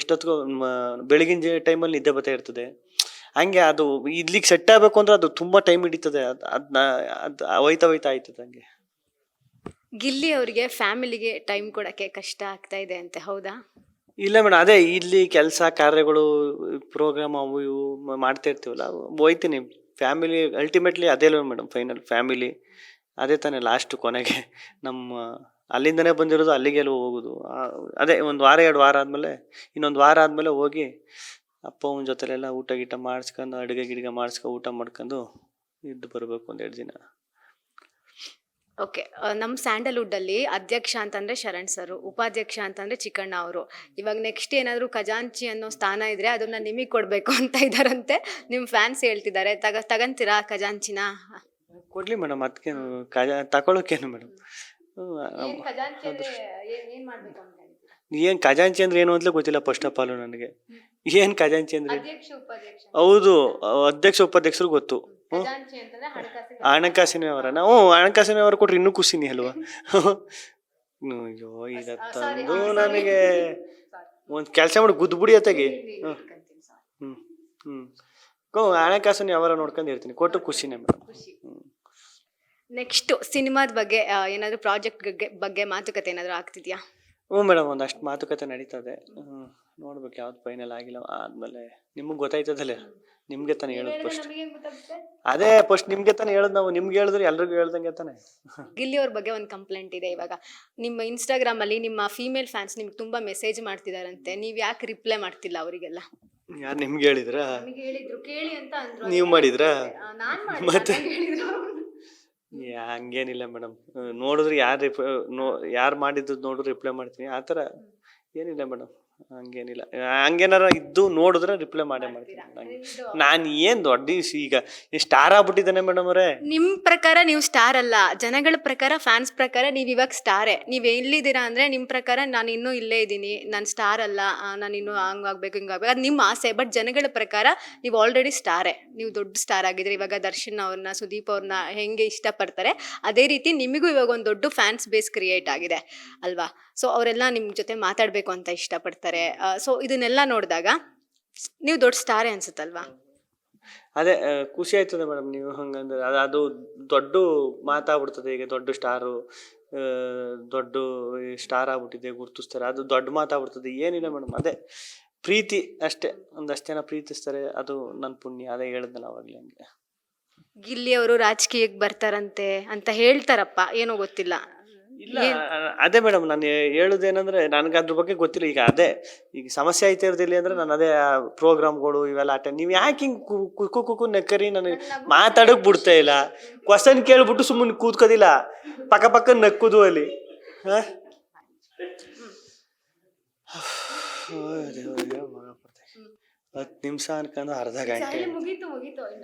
Speaker 1: ಎಷ್ಟೊತ್ತಿಗೋ ಬೆಳಗಿನ ಟೈಮಲ್ಲಿ ನಿದ್ದೆ ಬರ್ತಾ ಇರ್ತದೆ. ಹಂಗೆ ಅದು ಇಲ್ಲಿಗೆ ಸೆಟ್ ಆಗಬೇಕು ಅಂದ್ರೆ ಅದು ತುಂಬ ಟೈಮ್ ಹಿಡಿತದೆ. ಅದು ಹೋಯ್ತಾ ಆಯ್ತದೆ ಹಂಗೆ.
Speaker 2: ಗಿಲ್ಲಿ ಅವರಿಗೆ ಫ್ಯಾಮಿಲಿಗೆ ಟೈಮ್ ಕೊಡಕ್ಕೆ ಕಷ್ಟ ಆಗ್ತಾ ಇದೆ ಅಂತೆ, ಹೌದಾ?
Speaker 1: ಇಲ್ಲ ಮೇಡಮ್, ಅದೇ ಇಲ್ಲಿ ಕೆಲಸ ಕಾರ್ಯಗಳು ಪ್ರೋಗ್ರಾಮ್ ಅವು ಇವು ಮಾಡ್ತಾ ಇರ್ತೀವಲ್ಲ, ಹೋಯ್ತೀನಿ. ಫ್ಯಾಮಿಲಿ ಅಲ್ಟಿಮೇಟ್ಲಿ ಅದೇ ಮೇಡಮ್, ಫೈನಲ್ ಫ್ಯಾಮಿಲಿ ಅದೇ ತಾನೇ ಲಾಸ್ಟ್ ಕೊನೆಗೆ. ನಮ್ಮ ಅಲ್ಲಿಂದನೇ ಬಂದಿರೋದು, ಅಲ್ಲಿಗೆ ಹೋಗೋದು. ಅದೇ 1 ವಾರ 2 ವಾರ ಆದಮೇಲೆ, ಇನ್ನೊಂದು ವಾರ ಆದಮೇಲೆ ಹೋಗಿ ಅಪ್ಪ ಅವನ ಜೊತೆಲೆಲ್ಲ ಊಟ ಗೀಟ ಮಾಡಿಸ್ಕೊಂಡು, ಅಡುಗೆ ಗಿಡಿಗೆ ಮಾಡಿಸ್ಕೊಂಡು ಊಟ ಮಾಡ್ಕೊಂಡು ಇದ್ದು ಬರಬೇಕು 1-2 ದಿನ.
Speaker 2: ಓಕೆ. ನಮ್ಮ ಸ್ಯಾಂಡಲ್ವುಡ್ ಅಲ್ಲಿ ಅಧ್ಯಕ್ಷ ಅಂತಂದ್ರೆ ಶರಣ್ ಸರ್, ಉಪಾಧ್ಯಕ್ಷ ಅಂತಂದ್ರೆ ಚಿಕ್ಕಣ್ಣ ಅವರು. ಇವಾಗ ನೆಕ್ಸ್ಟ್ ಏನಾದ್ರು ಖಜಾಂಚಿ ಅನ್ನೋ ಸ್ಥಾನ ಇದ್ರೆ ಅದನ್ನ ನಿಮಗೆ ಕೊಡ್ಬೇಕು ಅಂತ ಇದಾರಂತೆ, ನಿಮ್ ಫ್ಯಾನ್ಸ್ ಹೇಳ್ತಿದ್ದಾರೆ. ತಗಂತೀರಾ ಖಜಾಂಚಿನ?
Speaker 1: ಕೊಡ್ಲಿ ಮೇಡಮ್, ಅದಕ್ಕೇನು ತಗೊಳಕ್ಕೇನು ಮೇಡಮ್. ಏನು ಖಜಾಂಚಿ ಅಂದ್ರೆ ಏನು ಅಂತಲೇ ಗೊತ್ತಿಲ್ಲ ಫಸ್ಟ್ ಆಫ್ ಆಲ್ ನನಗೆ. ಏನು ಖಜಾಂಚಿ ಅಂದ್ರೆ? ಹೌದು, ಅಧ್ಯಕ್ಷ ಉಪಾಧ್ಯಕ್ಷರು ಗೊತ್ತು. ಹಣಕಾಸಿನ ವ್ಯವಹಾರನ? ಹಣಕಾಸಿನ ವ್ಯವಹಾರ ಕೊಟ್ರೆ ಇನ್ನೂ ಖುಷಿನಿ ಅಲ್ವಾ? ಅಯ್ಯೋ, ಈಗ ತಂದು ನನಗೆ ಒಂದು ಕೆಲಸ ಮಾಡಿ ಗುದ್ದುಬಿಡಿ ಅತ್ತಾಗಿ. ಹಣಕಾಸಿನ ವ್ಯವಹಾರ ನೋಡ್ಕೊಂಡು ಇರ್ತೀನಿ, ಕೊಟ್ಟು ಖುಷಿನೇ ಮೇಡಮ್.
Speaker 2: ನೆಕ್ಸ್ಟ್ ಸಿನಿಮಾದ ಬಗ್ಗೆ ಏನಾದ್ರು ಪ್ರಾಜೆಕ್ಟ್ ಬಗ್ಗೆ ಮಾತುಕತೆ ಏನಾದ್ರು ಆಗ್ತಿದ್ಯಾ?
Speaker 1: ಮೇಡಮ್, ಒಂದಷ್ಟು ಮಾತುಕತೆ ನಡೀತದೆ. ನೋಡ್ಬೇಕು, ಯಾವ್ದು ಫೈನಲ್ ಆಗಿಲ್ಲ. ಆದ್ಮೇಲೆ ನಿಮಗೆ ಗೊತ್ತಾಯ್ತದಲ್ಲ, ನಿಮ್ಗೆ ತಾನೇ ಹೇಳೋದು ಫಸ್ಟ್. ಅದೇ ಫಸ್ಟ್ ನಿಮ್ಗೆ ತಾನೇ ಹೇಳೋದು ನಾವು. ನಿಮ್ಗೆ ಹೇಳಿದ್ರೆ ಎಲ್ರಿಗೂ ಹೇಳ್ದಂಗೆ ತಾನೆ.
Speaker 2: ಗಿಲ್ಲಿ ಅವ್ರ ಬಗ್ಗೆ ಒಂದು ಕಂಪ್ಲೇಂಟ್ ಇದೆ. ಇವಾಗ ನಿಮ್ಮ ಇನ್ಸ್ಟಾಗ್ರಾಮ್ ಅಲ್ಲಿ ನಿಮ್ಮ ಫೀಮೇಲ್ ಫ್ಯಾನ್ಸ್ ನಿಮ್ಗೆ ತುಂಬಾ ಮೆಸೇಜ್ ಮಾಡ್ತಿದಾರಂತೆ, ನೀವ್ ಯಾಕೆ ರಿಪ್ಲೈ ಮಾಡ್ತಿಲ್ಲ ಅವರಿಗೆಲ್ಲ?
Speaker 1: ಯಾರು ನಿಮ್ಗೆ ಹೇಳಿದ್ರಾ?
Speaker 2: ಹೇಳಿದ್ರು, ಕೇಳಿ ಅಂತ ಅಂದ್ರು.
Speaker 1: ನೀವು ಮಾಡಿದ್ರಾ?
Speaker 2: ಮತ್ತೆ
Speaker 1: ಹಂಗೇನಿಲ್ಲ ಮೇಡಮ್. ನೋಡಿದ್ರೆ ಯಾರು ಮಾಡಿದ್ದು ನೋಡಿದ್ರೆ ರಿಪ್ಲೈ ಮಾಡ್ತೀನಿ, ಆ ಥರ ಏನಿಲ್ಲ ಮೇಡಮ್. ಹಂಗೇನಿಲ್ಲ. ಹಂಗೇನಾರ ಇದ್ದು ನೋಡಿದ್ರೆ ರಿಪ್ಲೈ ಮಾಡೇ ಮಾಡ್ತೀನಿ. ನಾನು ಏನು ದೊಡ್ಡ ಈಗ ಸ್ಟಾರ್ ಆಗ್ಬಿಟ್ಟಿದ್ದಾನೆ ಮೇಡಮ್ ಅವರೇ.
Speaker 2: ನಿಮ್ ಪ್ರಕಾರ ನೀವು ಸ್ಟಾರ್ ಅಲ್ಲ, ಜನಗಳ ಪ್ರಕಾರ, ಫ್ಯಾನ್ಸ್ ಪ್ರಕಾರ ನೀವು ಇವಾಗ ಸ್ಟಾರೇ. ನೀವ್ ಎಲ್ಲಿದ್ದೀರಾ ಅಂದ್ರೆ ನಿಮ್ ಪ್ರಕಾರ ನಾನು ಇನ್ನೂ ಇಲ್ಲೇ ಇದ್ದೀನಿ, ನಾನು ಸ್ಟಾರ್ ಅಲ್ಲ, ನಾನು ಇನ್ನೂ ಹಂಗಾಗ್ಬೇಕು ಹಿಂಗಾಗ್ಬೇಕು, ಅದು ನಿಮ್ಮ ಆಸೆ. ಬಟ್ ಜನಗಳ ಪ್ರಕಾರ ನೀವು ಆಲ್ರೆಡಿ ಸ್ಟಾರೇ, ನೀವು ದೊಡ್ಡ ಸ್ಟಾರ್ ಆಗಿದ್ರೆ. ಇವಾಗ ದರ್ಶನ್ ಅವ್ರನ್ನ, ಸುದೀಪ್ ಅವ್ರನ್ನ ಹೆಂಗೆ ಇಷ್ಟಪಡ್ತಾರೆ ಅದೇ ರೀತಿ ನಿಮಗೂ ಇವಾಗ ಒಂದು ದೊಡ್ಡ ಫ್ಯಾನ್ಸ್ ಬೇಸ್ ಕ್ರಿಯೇಟ್ ಆಗಿದೆ ಅಲ್ವಾ? ಸೊ ಅವರೆಲ್ಲ ನಿಮ್ ಜೊತೆ ಮಾತಾಡ್ಬೇಕು ಅಂತ ಇಷ್ಟಪಡ್ತಾರೆ. ಸೊ ಇದನ್ನೆಲ್ಲ ನೋಡಿದಾಗ ನೀವು ದೊಡ್ಡ ಸ್ಟಾರೇ ಅನ್ಸುತ್ತಲ್ವಾ?
Speaker 1: ಅದೇ ಖುಷಿ ಆಯ್ತದೆ ಮೇಡಮ್. ನೀವು ಹಂಗಂದ್ರೆ ಅದು ದೊಡ್ಡ ಮಾತಾಗ್ಬಿಡ್ತದೆ. ಈಗ ದೊಡ್ಡ ಸ್ಟಾರ್ ಆಗ್ಬಿಟ್ಟಿದೆ, ಗುರ್ತಿಸ್ತಾರೆ, ಅದು ದೊಡ್ಡ ಮಾತಾಗ್ಬಿಡ್ತದೆ. ಏನಿಲ್ಲ ಮೇಡಮ್, ಅದೇ ಪ್ರೀತಿ ಅಷ್ಟೇ. ಒಂದಷ್ಟು ಜನ ಪ್ರೀತಿಸ್ತಾರೆ, ಅದು ನನ್ನ ಪುಣ್ಯ. ಅದೇ ಹೇಳಿದ್ನಲ್ಲ ಅವಾಗಲೇ. ಹಂಗೆ
Speaker 2: ಗಿಲ್ಲಿ ಅವರು ರಾಜಕೀಯಕ್ಕೆ ಬರ್ತಾರಂತೆ ಅಂತ ಹೇಳ್ತಾರಪ್ಪ, ಏನೋ ಗೊತ್ತಿಲ್ಲ.
Speaker 1: ಇಲ್ಲ, ಅದೇ ಮೇಡಮ್, ನಾನು ಹೇಳುದೇನಂದ್ರೆ ನನಗೆ ಅದ್ರ ಬಗ್ಗೆ ಗೊತ್ತಿಲ್ಲ. ಈಗ ಅದೇ ಈಗ ಸಮಸ್ಯೆ ಆಯ್ತಾ ಇರ್ದಿಲ್ಲ ಅಂದ್ರೆ ನಾನು ಅದೇ ಪ್ರೋಗ್ರಾಮ್ಗಳು ಇವೆಲ್ಲ ಅಟೆಂಡ್. ನೀವು ಯಾಕೆ ಹಿಂಗೆ ಕುಕ್ಕು ನೆಕ್ಕರಿ ನನಗೆ ಮಾತಾಡೋಕೆ ಬಿಡ್ತಾ ಇಲ್ಲ? ಕ್ವಶನ್ ಕೇಳ್ಬಿಟ್ಟು ಸುಮ್ಮನೆ ಕೂತ್ಕೋದಿಲ್ಲ, ಪಕ್ಕ ನಕ್ಕುದು ಅಲ್ಲಿ. 10 ನಿಮಿಷ ಅನ್ಕೊಂಡು ಅರ್ಧ ಗಂಟೆ.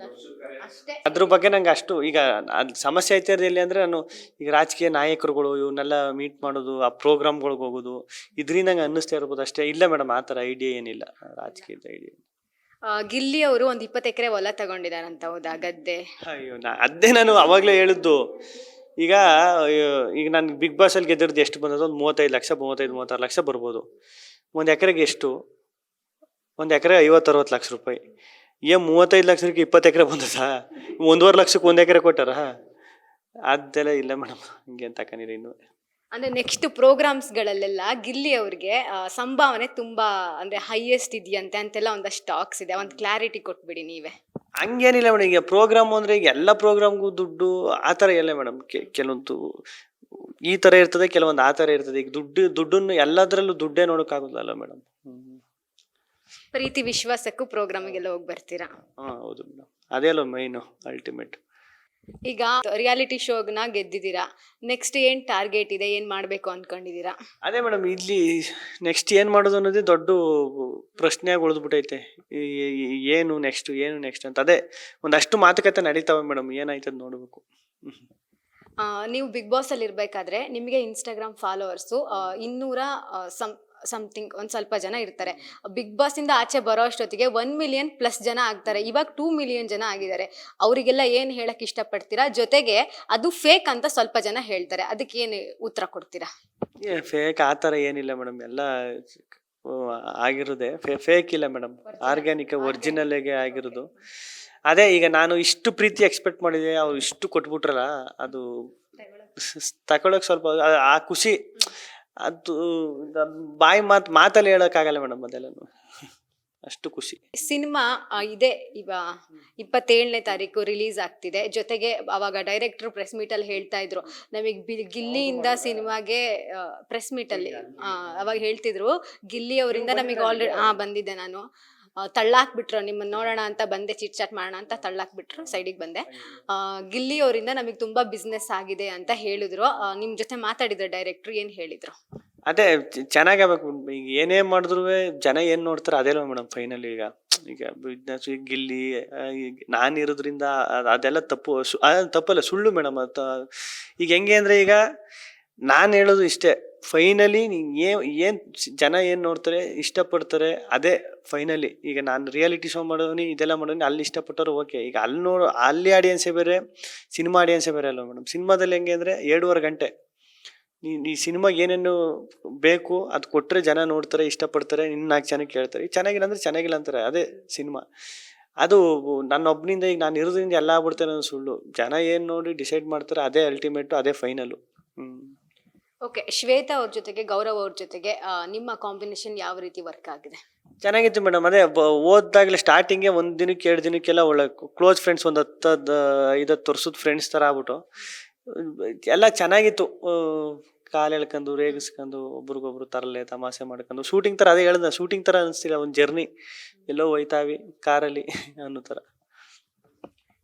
Speaker 1: ಅದ್ರ ಬಗ್ಗೆ ನಂಗೆ ಅಷ್ಟು ಈಗ ಅದು ಸಮಸ್ಯೆ ಐತೆ ಇರಲಿಲ್ಲ ಅಂದ್ರೆ ನಾನು ಈಗ ರಾಜಕೀಯ ನಾಯಕರುಗಳು ಇವನ್ನೆಲ್ಲ ಮೀಟ್ ಮಾಡೋದು, ಆ ಪ್ರೋಗ್ರಾಮ್ಗಳಿಗೆ ಹೋಗೋದು, ಇದರಿಂದ ನಂಗೆ ಅನ್ನಿಸ್ತಾ ಇರ್ಬೋದು ಅಷ್ಟೇ. ಇಲ್ಲ ಮೇಡಮ್, ಆ ಥರ ಐಡಿಯಾ ಏನಿಲ್ಲ, ರಾಜಕೀಯದ ಐಡಿಯಾ.
Speaker 2: ಗಿಲ್ಲಿ ಅವರು ಒಂದು 20 ಎಕರೆ ಹೊಲ ತಗೊಂಡಿದಾರಂತ, ಹೌದಾ? ಗದ್ದೆ.
Speaker 1: ಅಯ್ಯೋ, ಅದೇ ನಾನು ಅವಾಗಲೇ ಹೇಳಿದ್ದು. ಈಗ ನಾನು ಬಿಗ್ ಬಾಸ್ ಅಲ್ಲಿ ಗೆದ್ದಿರೋದು ಎಷ್ಟು ಬಂದದ್ದು? ಒಂದು 35 ಲಕ್ಷ, 35-36 ಲಕ್ಷ ಬರ್ಬೋದು. 1 ಎಕರೆಗೆ ಎಷ್ಟು? 1 ಎಕರೆ 50-60 ಲಕ್ಷ ರೂಪಾಯಿ. ಏನ್ 35 ಲಕ್ಷಕ್ಕೆ 20 ಎಕರೆ ಬಂದದ, 1.5 ಲಕ್ಷಕ್ಕೆ 1 ಎಕರೆ ಕೊಟ್ಟಾರ? ಅದೆಲ್ಲ ಇಲ್ಲ ಮೇಡಮ್, ಹಿಂಗೆ ತಕೊಂಡಿರಿ ಇನ್ನು.
Speaker 2: ಅಂದ್ರೆ ನೆಕ್ಸ್ಟ್ ಪ್ರೋಗ್ರಾಮ್ಸ್ಗಳಲ್ಲೆಲ್ಲ ಗಿಲ್ಲಿ ಅವ್ರಿಗೆ ಸಂಭಾವನೆ ತುಂಬಾ ಅಂದ್ರೆ ಹೈಯೆಸ್ಟ್ ಇದೆಯಂತೆ ಅಂತೆಲ್ಲ ಒಂದಷ್ಟು ಟಾಕ್ಸ್ ಇದೆ, ಒಂದು ಕ್ಲಾರಿಟಿ ಕೊಟ್ಬಿಡಿ ನೀವೇ.
Speaker 1: ಹಂಗೇನಿಲ್ಲ ಮೇಡಮ್, ಈಗ ಪ್ರೋಗ್ರಾಮ್ ಅಂದ್ರೆ ಈಗ ಎಲ್ಲ ಪ್ರೋಗ್ರಾಮ್ಗೂ ದುಡ್ಡು ಆ ಥರ ಎಲ್ಲ ಮೇಡಮ್. ಕೆಲವೊಂದು ಈ ಥರ ಇರ್ತದೆ, ಕೆಲವೊಂದು ಆ ಥರ ಇರ್ತದೆ. ಈಗ ದುಡ್ಡನ್ನು ಎಲ್ಲದರಲ್ಲೂ ದುಡ್ಡೇ ನೋಡೋಕ್ಕಾಗೋದಲ್ಲ ಮೇಡಮ್.
Speaker 2: ಪ್ರೀತಿ ವಿಶ್ವಾಸಕ್ಕೂ ಪ್ರೋಗ್ರಾಮಿಗೆಲ್ಲ ಹೋಗಿ ಬರ್ತೀರಾ?
Speaker 1: ಹೌದು ಮೇಡಮ್, ಅದೇ ಅಲ್ಲ ಮೈನು ಅಲ್ಟಿಮೇಟ್.
Speaker 2: ಈಗ ರಿಯಾಲಿಟಿ ಶೋಗ್ನ ಗೆದ್ದಿದ್ದೀರಾ, ನೆಕ್ಸ್ಟ್ ಏನ್ ಟಾರ್ಗೆಟ್ ಇದೆ, ಏನ್ ಮಾಡ್ಬೇಕು ಅನ್ಕೊಂಡಿದೀರಾ?
Speaker 1: ಅದೇ ಮೇಡಮ್, ಇಲ್ಲಿ ನೆಕ್ಸ್ಟ್ ಏನು ಮಾಡೋದು ಅನ್ನೋದೇ ದೊಡ್ಡ ಪ್ರಶ್ನೆಯಾಗಿ ಉಳಿದ್ಬಿಟ್ಟೈತೆ. ಏನು ನೆಕ್ಸ್ಟ್ ಅಂತ ಅದೇ ಒಂದಷ್ಟು ಮಾತುಕತೆ ನಡೀತಾವೆ ಮೇಡಮ್, ಏನಾಯ್ತದ ನೋಡ್ಬೇಕು.
Speaker 2: ನೀವು ಬಿಗ್ ಬಾಸ್ ಅಲ್ಲಿ ಇರ್ಬೇಕಾದ್ರೆ ನಿಮಗೆ ಇನ್ಸ್ಟಾಗ್ರಾಮ್ ಫಾಲೋವರ್ಸು 200 ಸಮಥಿಂಗ್ ಒಂದು ಸ್ವಲ್ಪ ಜನ ಇರ್ತಾರೆ. ಬಿಗ್ ಬಾಸ್ ಇಂದ ಆಚೆ ಬರೋ ಅಷ್ಟೊತ್ತಿಗೆ 1 ಮಿಲಿಯನ್ ಪ್ಲಸ್ ಜನ ಆಗ್ತಾರೆ. ಇವಾಗ 2 ಮಿಲಿಯನ್ ಜನ ಆಗಿದ್ದಾರೆ. ಅವರಿಗೆಲ್ಲ ಏನು ಹೇಳಕ್ ಇಷ್ಟಪಡ್ತೀರಾ? ಜೊತೆಗೆ ಅದು ಫೇಕ್ ಅಂತ ಸ್ವಲ್ಪ ಜನ ಹೇಳ್ತಾರೆ, ಅದಕ್ಕೆ ಏನು ಉತ್ತರ ಕೊಡ್ತೀರಾ?
Speaker 1: ಫೇಕ್ ಆ ಥರ ಏನಿಲ್ಲ ಮೇಡಮ್, ಎಲ್ಲ ಆಗಿರೋದೆ. ಫೇಕ್ ಇಲ್ಲ ಮೇಡಮ್, ಆರ್ಗ್ಯಾನಿಕ್ ಒರಿಜಿನಲ್ಗೆ ಆಗಿರೋದು. ಅದೇ ಈಗ ನಾನು ಇಷ್ಟು ಪ್ರೀತಿ ಎಕ್ಸ್ಪೆಕ್ಟ್ ಮಾಡಿದೆ, ಅವ್ರು ಇಷ್ಟು ಕೊಟ್ಬಿಟ್ರಲ್ಲ, ಅದು ತಗೊಳಕ್ ಸ್ವಲ್ಪ ಆ ಖುಷಿ, ಅದು ಬಾಯಿ ಮಾತಲ್ಲಿ ಹೇಳೋಕ್ಕಾಗಲ್ಲ ಮೇಡಮ್, ಅದೆಲ್ಲನು ಅಷ್ಟು ಖುಷಿ.
Speaker 2: ಸಿನಿಮಾ ಇದೆ ಇವಾಗ 27ನೇ ತಾರೀಕು ರಿಲೀಸ್ ಆಗ್ತಿದೆ. ಜೊತೆಗೆ ಅವಾಗ ಡೈರೆಕ್ಟರ್ ಪ್ರೆಸ್ ಮೀಟಲ್ಲಿ ಹೇಳ್ತಾ ಇದ್ರು, ನಮಗೆ ಗಿಲ್ಲಿಯಿಂದ ಸಿನಿಮಾಗೆ ಪ್ರೆಸ್ ಮೀಟಲ್ಲಿ ಅವಾಗ ಹೇಳ್ತಿದ್ರು, ಗಿಲ್ಲಿ ಅವರಿಂದ ನಮಗೆ ಆಲ್ರೆಡಿ ಬಂದಿದ್ದೆ ನಾನು, ತಳ್ಳಾಕ್ಬಿಟ್ರು, ನಿಮ್ಮನ್ನ ನೋಡೋಣ ಅಂತ ಬಂದೆ, ಚಿಟ್ ಚಾಟ್ ಮಾಡೋಣ ಅಂತ ತಳ್ಳಾಕ್ಬಿಟ್ರು, ಸೈಡಿಗೆ ಬಂದೆ. ಗಿಲ್ಲಿ ಅವರಿಂದ ನಮಗೆ ತುಂಬಾ ಬಿಸ್ನೆಸ್ ಆಗಿದೆ ಅಂತ ಹೇಳಿದ್ರು. ನಿಮ್ ಜೊತೆ ಮಾತಾಡಿದ್ರು ಡೈರೆಕ್ಟ್ರು, ಏನ್ ಹೇಳಿದ್ರು?
Speaker 1: ಅದೇ ಚೆನ್ನಾಗಾಗಬೇಕು. ಈಗ ಏನೇ ಮಾಡಿದ್ರು ಜನ ಏನು ನೋಡ್ತಾರೆ ಅದೇ ಮೇಡಮ್ ಫೈನಲ್. ಈಗ ಬಿಸ್ನೆಸ್ ಗಿಲ್ಲಿ ನಾನು ಇರೋದ್ರಿಂದ ಅದೆಲ್ಲ ತಪ್ಪಲ್ಲ, ಸುಳ್ಳು ಮೇಡಮ್. ಈಗ ಹೆಂಗೆ ಅಂದರೆ, ಈಗ ನಾನು ಹೇಳೋದು ಇಷ್ಟೇ, ಫೈನಲಿ ಏನು ಜನ ಏನು ನೋಡ್ತಾರೆ ಇಷ್ಟಪಡ್ತಾರೆ ಅದೇ ಫೈನಲಿ. ಈಗ ನಾನು ರಿಯಾಲಿಟಿ ಶೋ ಮಾಡೋನಿ, ಇದೆಲ್ಲ ಮಾಡೋನಿ, ಅಲ್ಲಿ ಇಷ್ಟಪಟ್ಟರು ಓಕೆ. ಈಗ ಅಲ್ಲಿ ಆಡಿಯನ್ಸೇ ಬೇರೆ, ಸಿನಿಮಾ ಆಡಿಯನ್ಸೇ ಬೇರೆ ಅಲ್ವ ಮೇಡಮ್. ಸಿನಿಮಾದಲ್ಲಿ ಹೆಂಗೆ ಅಂದರೆ 2.5 ಗಂಟೆ ಈ ಸಿನಿಮಾಗೆ ಏನೇನು ಬೇಕು ಅದು ಕೊಟ್ಟರೆ ಜನ ನೋಡ್ತಾರೆ, ಇಷ್ಟಪಡ್ತಾರೆ, ಇನ್ನು 4 ಜನಕ್ಕೆ ಕೇಳ್ತಾರೆ. ಈಗ ಚೆನ್ನಾಗಿಲ್ಲ ಅಂದರೆ ಚೆನ್ನಾಗಿಲ್ಲ ಅಂತಾರೆ, ಅದೇ ಸಿನಿಮಾ. ಅದು ನನ್ನೊಬ್ಬನಿಂದ ಈಗ ನಾನು ಇರೋದ್ರಿಂದ ಎಲ್ಲ ಆಗ್ಬಿಡ್ತೇನೆ ಅನ್ನೋ ಸುಳ್ಳು. ಜನ ಏನು ನೋಡಿ ಡಿಸೈಡ್ ಮಾಡ್ತಾರೆ ಅದೇ ಅಲ್ಟಿಮೇಟು, ಅದೇ ಫೈನಲು.
Speaker 2: ಓಕೆ, ಶ್ವೇತಾ ಅವ್ರ ಜೊತೆಗೆ ಗೌರವ್ ಅವ್ರ ಜೊತೆಗೆ ನಿಮ್ಮ ಕಾಂಬಿನೇಷನ್ ಯಾವ ರೀತಿ ವರ್ಕ್ ಆಗಿದೆ?
Speaker 1: ಚೆನ್ನಾಗಿತ್ತು ಮೇಡಮ್. ಅದೇ ಓದಾಗಲೇ ಸ್ಟಾರ್ಟಿಂಗೆ 1 ದಿನಕ್ಕೆ 2 ದಿನಕ್ಕೆಲ್ಲ ಒಳ್ಳೆ ಕ್ಲೋಸ್ ಫ್ರೆಂಡ್ಸ್, ಒಂದು 10-5 ವರ್ಷದ ಫ್ರೆಂಡ್ಸ್ ಥರ ಆಗ್ಬಿಟ್ಟು ಎಲ್ಲ ಚೆನ್ನಾಗಿತ್ತು. ಕಾಲು ಎಳ್ಕೊಂಡು ರೇಗಿಸ್ಕೊಂಡು ಒಬ್ರಿಗೊಬ್ರು ತರಲೆ ತಮಾಷೆ ಮಾಡ್ಕೊಂಡು ಶೂಟಿಂಗ್ ಥರ, ಅದೇ ಹೇಳ್ದ ಶೂಟಿಂಗ್ ಥರ ಅನಿಸ್ತಿಲ್ಲ, ಒಂದು ಜರ್ನಿ ಎಲ್ಲೋ ಹೋಯ್ತಾವಿ ಕಾರಲ್ಲಿ ಅನ್ನೋ ಥರ.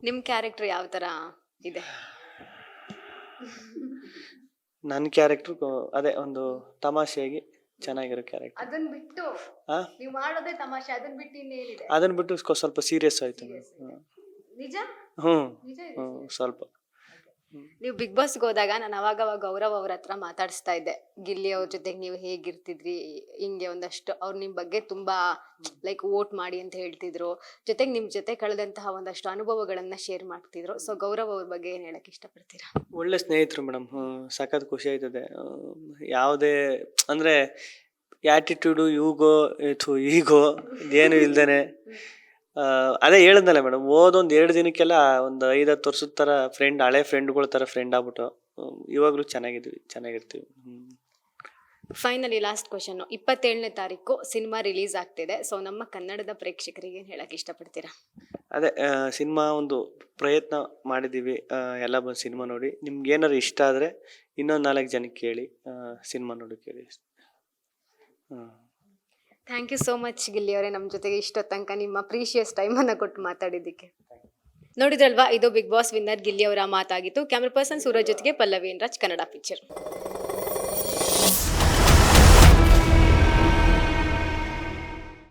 Speaker 2: ನಿಮ್ಮ ಕ್ಯಾರೆಕ್ಟರ್ ಯಾವ ಥರ ಇದೆ?
Speaker 1: ನನ್ನ ಕ್ಯಾರೆಕ್ಟ್ರು ಅದೇ ಒಂದು ತಮಾಷೆಯಾಗಿ ಚೆನ್ನಾಗಿರೋ ಕ್ಯಾರೆಕ್ಟರ್.
Speaker 2: ಅದನ್ನ ಬಿಟ್ಟು ನೀವು ಮಾಡೋದೇ ತಮಾಷೆ, ಅದನ್ನ ಬಿಟ್ಟು ಇನ್ನೇನಿದೆ?
Speaker 1: ಅದನ್ನ ಬಿಟ್ಟು ಸ್ವಲ್ಪ ಸೀರಿಯಸ್ ಆಯ್ತು.
Speaker 2: ನಿಜ?
Speaker 1: ಸ್ವಲ್ಪ.
Speaker 2: ನೀವು ಬಿಗ್ ಬಾಸ್ಗೆ ಹೋದಾಗ ನಾನು ಅವಾಗ ಗೌರವ್ ಅವ್ರ ಹತ್ರ ಮಾತಾಡಿಸ್ತಾ ಇದ್ದೆ, ಗಿಲ್ಲಿ ಅವ್ರ ಜೊತೆಗೆ ನೀವು ಹೇಗಿರ್ತಿದ್ರಿ, ಹಿಂಗೆ ಒಂದಷ್ಟು ಅವ್ರು ನಿಮ್ಮ ಬಗ್ಗೆ ತುಂಬಾ ಲೈಕ್ ವೋಟ್ ಮಾಡಿ ಅಂತ ಹೇಳ್ತಿದ್ರು. ಜೊತೆಗೆ ನಿಮ್ಮ ಜೊತೆ ಕಳೆದಂತಹ ಒಂದಷ್ಟು ಅನುಭವಗಳನ್ನ ಶೇರ್ ಮಾಡ್ತಿದ್ರು. ಸೊ ಗೌರವ್ ಅವ್ರ ಬಗ್ಗೆ ಏನು ಹೇಳಕ್ ಇಷ್ಟಪಡ್ತೀರಾ?
Speaker 1: ಒಳ್ಳೆ ಸ್ನೇಹಿತರು ಮೇಡಮ್, ಸಖತ್ ಖುಷಿ ಆಯ್ತದೆ. ಯಾವುದೇ ಅಂದರೆ ಆ್ಯಟಿಟ್ಯೂಡು, ಈಗೋ ಇದೇನು ಇಲ್ದೇನೆ, ಅದೇ ಹೇಳಿದ್ನಲ್ಲ ಮೇಡಮ್, ಓದೊಂದು 2 ದಿನಕ್ಕೆಲ್ಲ ಒಂದು 5-10 ವರ್ಷದ ಥರ ಫ್ರೆಂಡ್, ಹಳೆ ಫ್ರೆಂಡ್ಗಳ ಥರ ಫ್ರೆಂಡ್ ಆಗ್ಬಿಟ್ಟು ಇವಾಗಲೂ ಚೆನ್ನಾಗಿರ್ತೀವಿ.
Speaker 2: ಫೈನಲಿ ಲಾಸ್ಟ್ ಕ್ವಶನ್, 27ನೇ ತಾರೀಕು ಸಿನಿಮಾ ರಿಲೀಸ್ ಆಗ್ತಿದೆ. ಸೊ ನಮ್ಮ ಕನ್ನಡದ ಪ್ರೇಕ್ಷಕರಿಗೆ ಏನು ಹೇಳಕ್ ಇಷ್ಟಪಡ್ತೀರಾ?
Speaker 1: ಅದೇ ಸಿನಿಮಾ ಒಂದು ಪ್ರಯತ್ನ ಮಾಡಿದ್ದೀವಿ, ಎಲ್ಲ ಬಂದು ಸಿನಿಮಾ ನೋಡಿ, ನಿಮ್ಗೆ ಏನಾದ್ರು ಇಷ್ಟ ಆದರೆ ಇನ್ನೊಂದು 4 ಜನಕ್ಕೆ ಕೇಳಿ ಸಿನಿಮಾ ನೋಡಿ ಕೇಳಿ.
Speaker 2: Thank you so much Gilli ಅವರೇ, ನಮ್ಮ ಜೊತೆಗೆ ಇಷ್ಟೊತ್ತು ತನಕ ನಿಮ್ಮ ಪ್ರೀಶಿಯಸ್ ಟೈಮನ್ನು ಕೊಟ್ಟು ಮಾತಾಡಿದ್ದಕ್ಕೆ. ನೋಡಿದ್ರಲ್ವಾ, ಇದು ಬಿಗ್ ಬಾಸ್ ವಿನ್ನರ್ ಗಿಲ್ಲಿ ಅವರ ಮಾತಾಗಿತ್ತು. ಕ್ಯಾಮ್ರಾ ಪರ್ಸನ್ ಸೂರಜ್ ಜೊತೆಗೆ ಪಲ್ಲವಿ ಎನ್ ರಾಜ್, ಕನ್ನಡ ಪಿಕ್ಚರ್.